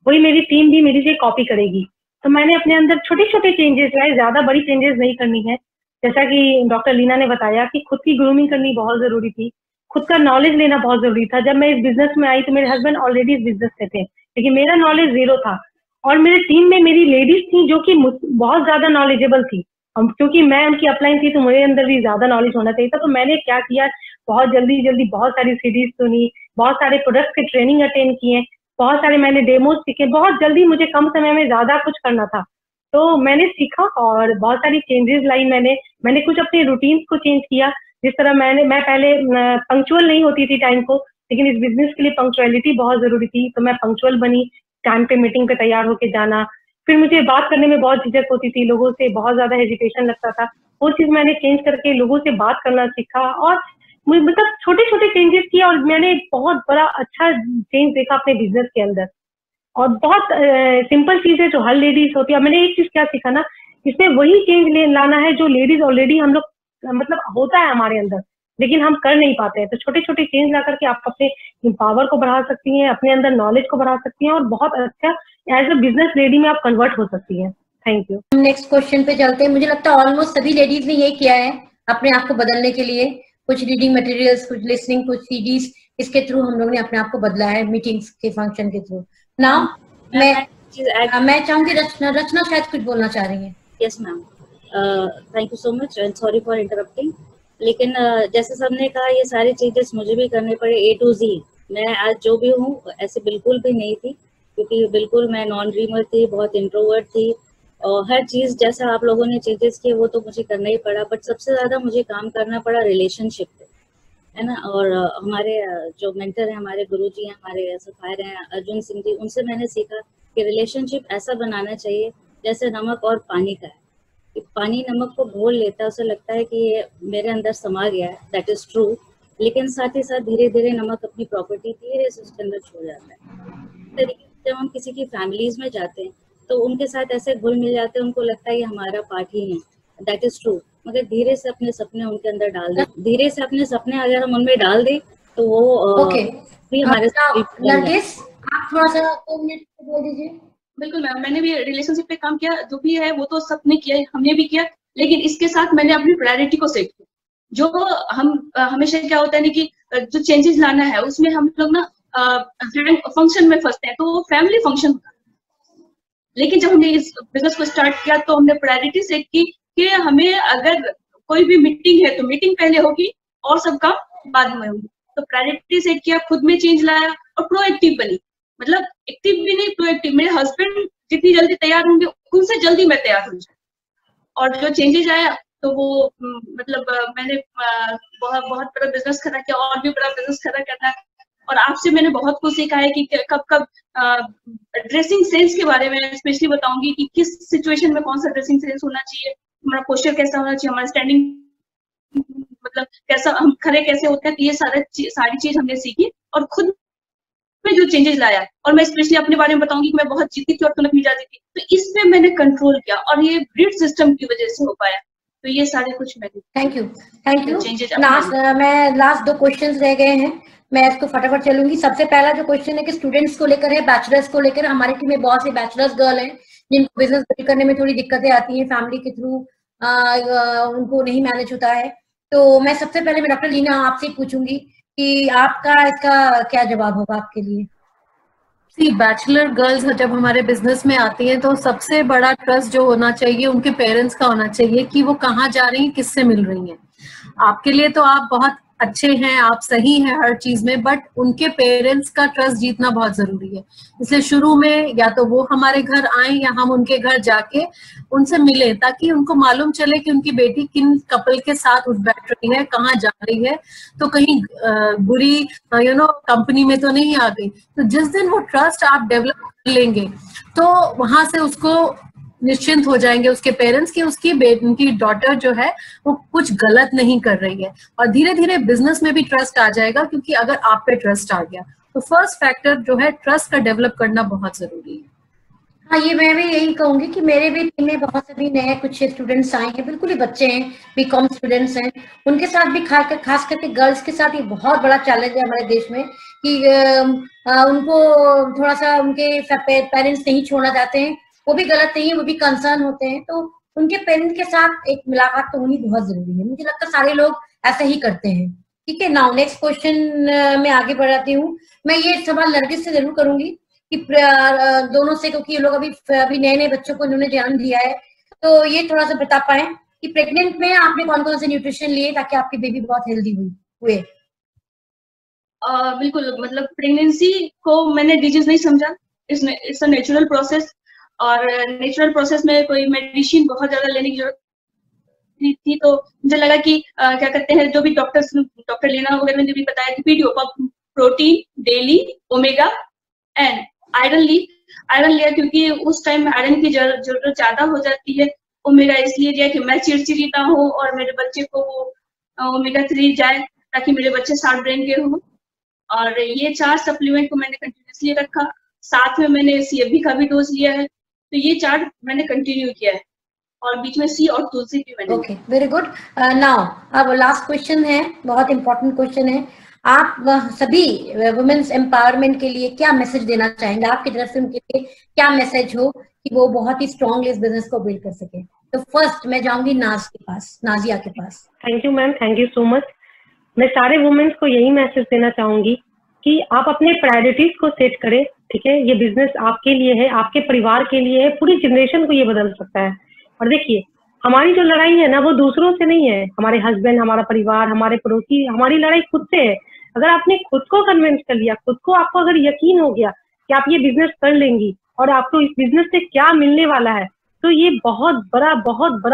वही मेरी टीम भी मेरी से कॉपी करेगी। तो मैंने अपने अंदर छोटे छोटे चेंजेस लाए, ज्यादा बड़ी चेंजेस नहीं करनी है। जैसा कि डॉक्टर लीना ने बताया कि खुद की ग्रूमिंग करनी बहुत जरूरी थी, खुद का नॉलेज लेना बहुत जरूरी था। जब मैं इस बिजनेस में आई तो मेरे हस्बैंड ऑलरेडी इस बिजनेस में थे, लेकिन मेरा नॉलेज जीरो था। और मेरे टीम में मेरी लेडीज थी जो कि बहुत ज्यादा नॉलेजेबल थी, क्योंकि मैं उनकी अपलाइन थी तो मेरे अंदर भी ज्यादा नॉलेज होना चाहिए था। तो मैंने क्या किया, बहुत जल्दी बहुत सारी सीरीज सुनी, बहुत सारे प्रोडक्ट्स के ट्रेनिंग अटेंड किए, बहुत सारे मैंने डेमोज सीखे। बहुत जल्दी मुझे कम समय में ज्यादा कुछ करना था, तो मैंने सीखा और बहुत सारी चेंजेस लाई। मैंने कुछ अपने रूटीन्स को चेंज किया। जिस तरह मैं पहले पंक्चुअल नहीं होती थी टाइम को, लेकिन इस बिजनेस के लिए पंक्चुअलिटी बहुत जरूरी थी, तो मैं पंक्चुअल बनी, टाइम पे मीटिंग पे तैयार होके जाना। फिर मुझे बात करने में बहुत झिझक होती थी, लोगों से बहुत ज्यादा हेजिटेशन लगता था, वो चीज मैंने चेंज करके लोगों से बात करना सीखा। और मतलब छोटे छोटे चेंजेस किए और मैंने बहुत बड़ा अच्छा चेंज देखा अपने बिजनेस के अंदर। और बहुत सिंपल चीज है जो हर लेडीज होती है। मैंने एक चीज क्या सीखा ना, इसमें वही चेंज लाना है जो लेडीज ऑलरेडी हम लोग मतलब होता है हमारे अंदर, लेकिन हम कर नहीं पाते हैं। तो छोटे छोटे चेंज ला करके आप अपने पावर को बढ़ा सकती हैं, अपने अंदर नॉलेज को बढ़ा सकती हैं और बहुत अच्छा एज अ बिजनेस लेडी में आप कन्वर्ट हो सकती हैं। Thank you. नेक्स्ट क्वेश्चन पे चलते हैं। मुझे लगता है ऑलमोस्ट सभी लेडीज ने ये किया है अपने आप को बदलने के लिए, कुछ रीडिंग मटेरियल्स, कुछ लिसनिंग, कुछ सीडीज, इसके थ्रू हम लोग ने अपने आप को बदला है, मीटिंग्स के फंक्शन के थ्रू। नाउ मैं चाहूंगी रचना शायद कुछ बोलना चाह रही है। Yes ma'am, thank you so much and sorry for interrupting. लेकिन जैसे सबने कहा ये सारी चीजें मुझे भी करने पड़े A to Z। मैं आज जो भी हूँ ऐसे बिल्कुल भी नहीं थी, क्योंकि बिल्कुल मैं नॉन ड्रीमर थी, बहुत इंट्रोवर्ट थी, और हर चीज जैसा आप लोगों ने चेंजेस किए वो तो मुझे करना ही पड़ा। बट सबसे ज्यादा मुझे काम करना पड़ा रिलेशनशिप पे, है ना। और हमारे जो मेंटर हैं, हमारे गुरुजी हैं, हमारे सफायर हैं अर्जुन सिंह जी, उनसे मैंने सीखा कि रिलेशनशिप ऐसा बनाना चाहिए जैसे नमक और पानी का है। पानी नमक को घोल लेता है, उसे लगता है कि ये मेरे अंदर समा गया है, दैट इज ट्रू, लेकिन साथ ही साथ धीरे धीरे नमक अपनी प्रॉपर्टी धीरे से उसके अंदर छोड़ जाता है। तरीके से जब हम किसी की फैमिलीज में जाते हैं तो उनके साथ ऐसे घुल मिल जाते हैं, उनको लगता है ये हमारा पार्ट ही है, दैट इज ट्रू। मगर धीरे से अपने सपने उनके अंदर डाल दे, धीरे से अपने सपने अगर हम उनमें डाल दें तो वो भी हमारे साथ। आप थोड़ा सा 2 मिनट बोल दीजिए। बिल्कुल मैम, मैंने भी रिलेशनशिप पे काम किया, जो भी है वो तो सबने किया, हमने भी किया, लेकिन इसके साथ मैंने अपनी प्रायोरिटी को सेट किया। जो हम हमेशा क्या होता है ना कि जो चेंजेस लाना है उसमें हम लोग ना फंक्शन में फंसते हैं, तो वो फैमिली फंक्शन होता है। लेकिन जब हमने इस बिजनेस को स्टार्ट किया तो हमने प्रायोरिटी सेट की कि हमें अगर कोई भी मीटिंग है तो मीटिंग पहले होगी और सब काम बाद में होगी। तो प्रायोरिटी सेट किया, खुद में चेंज लाया और प्रोएक्टिव बनी। मतलब एक्टिव भी नहीं, प्रोएक्टिव। मेरे हस्बैंड जितनी जल्दी तैयार होंगे उनसे जल्दी मैं तैयार हो जाऊँ। और जो चेंजेस आया तो वो मतलब मैंने बहुत बड़ा बिजनेस खड़ा किया, और भी बड़ा बिजनेस खड़ा करना है। और आपसे मैंने बहुत कुछ सीखा है कि कब ड्रेसिंग सेंस के बारे में स्पेशली बताऊंगी कि किस सिचुएशन में कौन सा ड्रेसिंग सेंस होना चाहिए, हमारा पोस्चर कैसा होना चाहिए, हमारा स्टैंडिंग मतलब कैसा, हम खड़े कैसे होते हैं। तो ये सारी चीज हमने सीखी और खुद में जो चेंजेस लाया। और मैं स्पेशली अपने बारे में बताऊंगी कि मैं बहुत जीती थी और तुलक नहीं जाती थी, तो इसमें मैंने कंट्रोल किया और ये ब्रीड सिस्टम की वजह से हो पाया। तो ये सारे कुछ मैंने थैंक यू मैं लास्ट 2 क्वेश्चंस रह गए हैं, मैं इसको फटाफट चलूंगी। सबसे पहला जो क्वेश्चन है कि स्टूडेंट्स को लेकर है, बैचलर्स को लेकर। हमारी टीम में बहुत से बैचलर्स गर्ल हैं जिनको बिजनेस बिल्ड करने में थोड़ी दिक्कतें आती हैं, फैमिली के थ्रू उनको नहीं मैनेज होता है। तो मैं सबसे पहले मैं डॉक्टर लीना आपसे पूछूंगी कि आपका इसका क्या जवाब होगा आपके लिए। बैचलर गर्ल्स जब हमारे बिजनेस में आती हैं तो सबसे बड़ा ट्रस्ट जो होना चाहिए उनके पेरेंट्स का होना चाहिए कि वो कहाँ जा रही हैं, किससे मिल रही हैं। आपके लिए तो आप बहुत अच्छे हैं, आप सही हैं हर चीज में, बट उनके पेरेंट्स का ट्रस्ट जीतना बहुत जरूरी है। इसलिए शुरू में या तो वो हमारे घर आए या हम उनके घर जाके उनसे मिले, ताकि उनको मालूम चले कि उनकी बेटी किन कपल के साथ उठ बैठ रही है, कहाँ जा रही है, तो कहीं बुरी कंपनी में तो नहीं आ गई। तो जिस दिन वो ट्रस्ट आप डेवलप कर लेंगे तो वहां से उसको निश्चिंत हो जाएंगे उसके पेरेंट्स कि उनकी डॉटर जो है वो कुछ गलत नहीं कर रही है। और धीरे धीरे बिजनेस में भी ट्रस्ट आ जाएगा, क्योंकि अगर आप पे ट्रस्ट आ गया तो फर्स्ट फैक्टर जो है ट्रस्ट का डेवलप करना बहुत जरूरी है। हाँ, ये मैं भी यही कहूंगी कि मेरे भी टीम में बहुत सभी नए कुछ स्टूडेंट्स आए हैं, बिल्कुल ही बच्चे हैं, बीकॉम स्टूडेंट्स हैं। उनके साथ भी खास करके गर्ल्स के साथ ये बहुत बड़ा चैलेंज है हमारे देश में कि उनको थोड़ा सा उनके पेरेंट्स नहीं छोड़ना चाहते हैं। वो भी गलत नहीं है, वो भी कंसर्न होते हैं, तो उनके पेरेंट्स के साथ एक मुलाकात तो होनी बहुत जरूरी है। मुझे लगता है सारे लोग ऐसा ही करते हैं। ठीक है, नाउ नेक्स्ट क्वेश्चन में आगे बढ़ाती हूँ। मैं ये सवाल नरगिस से जरूर करूंगी कि दोनों से, क्योंकि ये लोग अभी नए बच्चों को इन्होंने जन्म दिया है, तो ये थोड़ा सा बता पाए कि प्रेग्नेंट में आपने कौन कौन से न्यूट्रिशन लिए ताकि आपकी बेबी बहुत हेल्दी हुए। बिल्कुल, मतलब प्रेगनेंसी को मैंने डिजीज नहीं समझा, इट्स अ नेचुरल प्रोसेस। और नेचुरल प्रोसेस में कोई मेडिसिन बहुत ज्यादा लेने की जरूरत नहीं थी। तो मुझे लगा कि क्या कहते हैं, जो भी डॉक्टर लीना वगैरह ने भी बताया कि PDO protein daily, omega and iron लिया, क्योंकि उस टाइम में आयरन की जरूरत ज्यादा हो जाती है। ओमेगा इसलिए लिया कि मैं चिड़चिड़ी ना हो और मेरे बच्चे को ओमेगा 3 जाए, ताकि मेरे बच्चे शार्प ब्रेन के हो। और ये 4 सप्लीमेंट को मैंने कंटिन्यूसली रखा। साथ में मैंने CFB का भी डोज लिया है। तो ये 4 मैंने कंटिन्यू किया है, और बीच में सी और तुलसी भी मैंने। Okay, very good. नाउ अब लास्ट क्वेश्चन है, बहुत इंपॉर्टेंट क्वेश्चन है। आप सभी वुमेन्स एम्पावरमेंट के लिए क्या मैसेज देना चाहेंगे? आपकी तरफ से उनके लिए क्या मैसेज हो कि वो बहुत ही स्ट्रांगली इस बिजनेस को बिल्ड कर सके? तो फर्स्ट मैं जाऊंगी नाजिया के पास। Thank you ma'am, thank you so much. मैं सारे वुमेन्स को यही मैसेज देना चाहूंगी कि आप अपने प्रायोरिटीज को सेट करें। ठीक है, ये बिजनेस आपके लिए है, आपके परिवार के लिए है, पूरी जनरेशन को ये बदल सकता है। और देखिए, हमारी जो लड़ाई है ना वो दूसरों से नहीं है, हमारे हस्बैंड, हमारा परिवार, हमारे पड़ोसी, हमारी लड़ाई खुद से है। अगर आपने खुद को कन्विंस कर लिया, खुद को आपको अगर यकीन हो गया कि आप ये बिजनेस कर लेंगी और आपको इस बिजनेस से क्या मिलने वाला है, तो ये बहुत बड़ा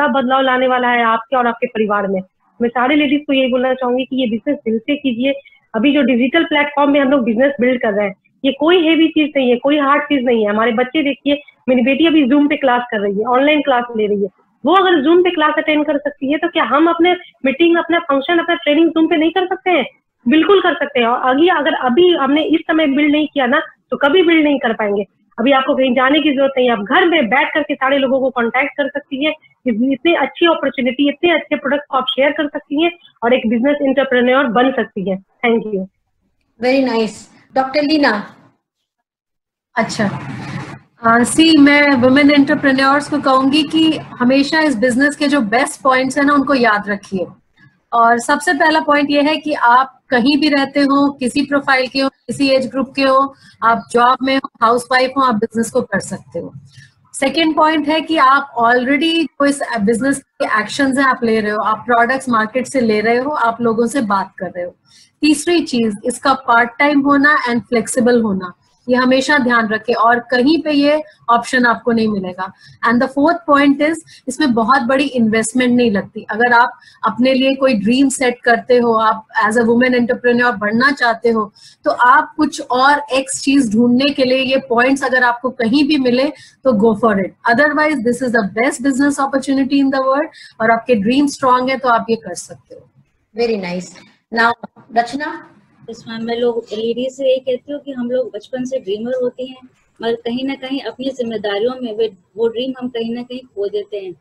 बदलाव लाने वाला है आपके और आपके परिवार में। मैं सारे लेडीज को यही बोलना चाहूंगी कि ये बिजनेस दिल से कीजिए। अभी जो डिजिटल प्लेटफॉर्म में हम लोग बिजनेस बिल्ड कर रहे हैं, ये कोई हेवी चीज नहीं है, कोई हार्ड चीज नहीं है। हमारे बच्चे देखिए, मेरी बेटी अभी जूम पे क्लास कर रही है, ऑनलाइन क्लास ले रही है। वो अगर जूम पे क्लास अटेंड कर सकती है, तो क्या हम अपने मीटिंग, अपना फंक्शन, अपना ट्रेनिंग जूम पे नहीं कर सकते हैं? बिल्कुल कर सकते हैं। और अगर अभी हमने इस समय बिल्ड नहीं किया ना, तो कभी बिल्ड नहीं कर पाएंगे। अभी आपको कहीं जाने की जरूरत नहीं है, आप घर में बैठ करके सारे लोगों को कांटेक्ट कर सकती है। इतनी अच्छी अपॉर्चुनिटी, इतने अच्छे प्रोडक्ट को आप शेयर कर सकती हैं और एक बिजनेस एंटरप्रेन्योर बन सकती है। Thank you. Very nice. Doctor Leena. अच्छा, मैं वुमेन एंटरप्रेन्योर्स को कहूंगी कि हमेशा इस बिजनेस के जो बेस्ट पॉइंट्स है ना, उनको याद रखिए। और सबसे पहला पॉइंट ये है कि आप कहीं भी रहते हो, किसी प्रोफाइल के हो, किसी एज ग्रुप के हो, आप जॉब में हो, हाउसवाइफ हो, आप बिजनेस को कर सकते हो। सेकेंड पॉइंट है कि आप ऑलरेडी कोई बिजनेस के एक्शंस है आप ले रहे हो, आप प्रोडक्ट्स मार्केट से ले रहे हो, आप लोगों से बात कर रहे हो। तीसरी चीज, इसका पार्ट टाइम होना एंड फ्लेक्सिबल होना। ये हमेशा ध्यान रखें, और कहीं पे ये ऑप्शन आपको नहीं मिलेगा। And the fourth point is, इसमें बहुत बड़ी इन्वेस्टमेंट नहीं लगती। अगर आप अपने लिए कोई ड्रीम सेट करते हो, आप एज अ वुमेन एंटरप्रेन्योर बढ़ना चाहते हो, तो आप कुछ और एक्स चीज ढूंढने के लिए ये पॉइंट्स अगर आपको कहीं भी मिले तो go for it. Otherwise this is the best business opportunity in the world, और आपके ड्रीम स्ट्रांग है तो आप ये कर सकते हो। Very nice. नाउ रचना। इस मैम, मैं लोग लेडीज से यही कहती हूँ कि हम लोग बचपन से ड्रीमर होती हैं, मगर कहीं ना कहीं अपनी जिम्मेदारियों में वो ड्रीम हम कहीं ना कहीं खो देते हैं,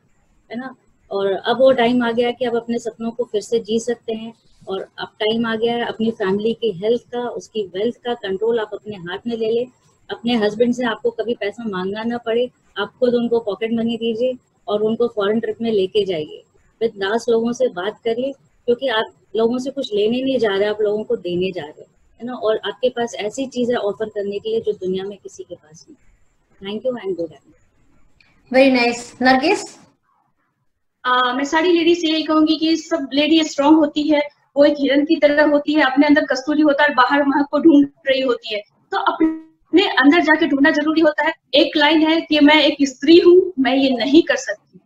है ना। और अब वो टाइम आ गया है कि आप अपने सपनों को फिर से जी सकते हैं, और अब टाइम आ गया है अपनी फैमिली की हेल्थ का, उसकी वेल्थ का कंट्रोल आप अपने हाथ में ले लें। अपने हस्बैंड से आपको कभी पैसा मांगना ना पड़े, आप खुद उनको पॉकेट मनी दीजिए और उनको फॉरेन ट्रिप में लेके जाइए। बिंदास लोगों से बात करिए, क्योंकि आप लोगों से कुछ लेने नहीं जा रहे, आप लोगों को देने जा रहे है ना। और आपके पास ऐसी चीजें ऑफर करने के लिए जो दुनिया में किसी के पास नहीं। Thank you and good night. Very nice. Nargis. मैं सारी लेडी से यही कहूंगी कि सब लेडी स्ट्रांग होती है, वो एक हिरन की तरह होती है, अपने अंदर कस्तूरी होता है, बाहर महक को ढूंढ रही होती है, तो अपने अंदर जाके ढूंढना जरूरी होता है। एक लाइन है कि मैं एक स्त्री हूँ, मैं ये नहीं कर सकती,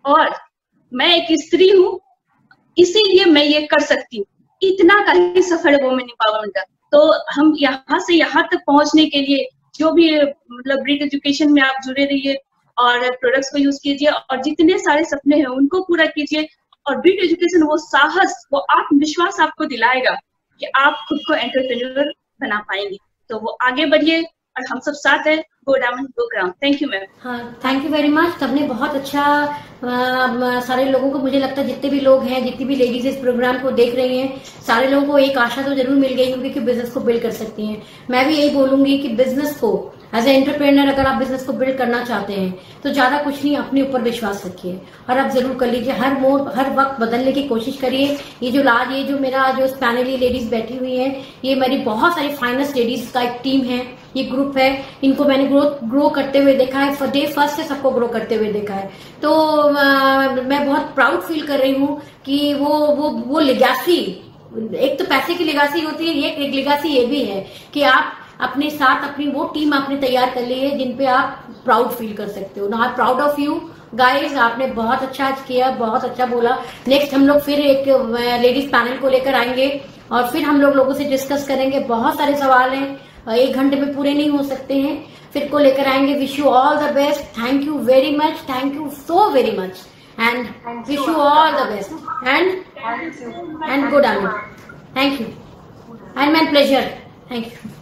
और मैं एक स्त्री हूँ इसीलिए मैं ये कर सकती हूँ। इतना का ही सफर है वुमेन एम्पावरमेंट का। तो हम यहाँ से यहाँ तक पहुंचने के लिए जो भी मतलब ब्रीड एजुकेशन में आप जुड़े रहिए और प्रोडक्ट्स को यूज कीजिए, और जितने सारे सपने हैं उनको पूरा कीजिए। और ब्रीड एजुकेशन वो साहस, वो आत्मविश्वास आपको दिलाएगा कि आप खुद को एंटरप्रेन्योर बना पाएंगे। तो वो आगे बढ़िए और हम सब साथ हैं। गो diamond go ground. Thank you ma'am. हाँ, थैंक यू वेरी मच। सबने बहुत अच्छा सारे लोगों को, मुझे लगता है जितने भी लोग हैं, जितनी भी लेडीज इस प्रोग्राम को देख रही हैं, सारे लोगों को एक आशा तो जरूर मिल गई होगी कि बिजनेस को बिल्ड कर सकती हैं। मैं भी यही बोलूंगी कि बिजनेस को एज ए एंटरप्रेन्योर अगर आप बिजनेस को बिल्ड करना चाहते हैं तो ज्यादा कुछ नहीं, अपने ऊपर विश्वास रखिए और आप जरूर कर लीजिए। हर वक्त बदलने की कोशिश करिए। ये जो मेरा जो पैनल लेडीज बैठी हुई है, ये मेरी बहुत सारी फाइनेस्ट लेडीज का एक टीम है, ये ग्रुप है। इनको मैंने ग्रो करते हुए देखा है, डे फर्स्ट से सबको ग्रो करते हुए देखा है। तो मैं बहुत प्राउड फील कर रही हूँ कि वो लेगेसी, एक तो पैसे की लेगेसी होती है, ये एक लेगेसी ये भी है कि आप अपने साथ अपनी वो टीम आपने तैयार कर ली है जिन पे आप प्राउड फील कर सकते हो। I proud of you guys, आपने बहुत अच्छा आज किया, बहुत अच्छा बोला। नेक्स्ट हम लोग फिर एक लेडीज पैनल को लेकर आएंगे और फिर हम लोगों से डिस्कस करेंगे। बहुत सारे सवाल हैं, 1 घंटे में पूरे नहीं हो सकते हैं, फिर को लेकर आएंगे। Wish you all the best. Thank you very much, thank you so very much and wish you all the best and good afternoon. Thank you and my pleasure. Thank you.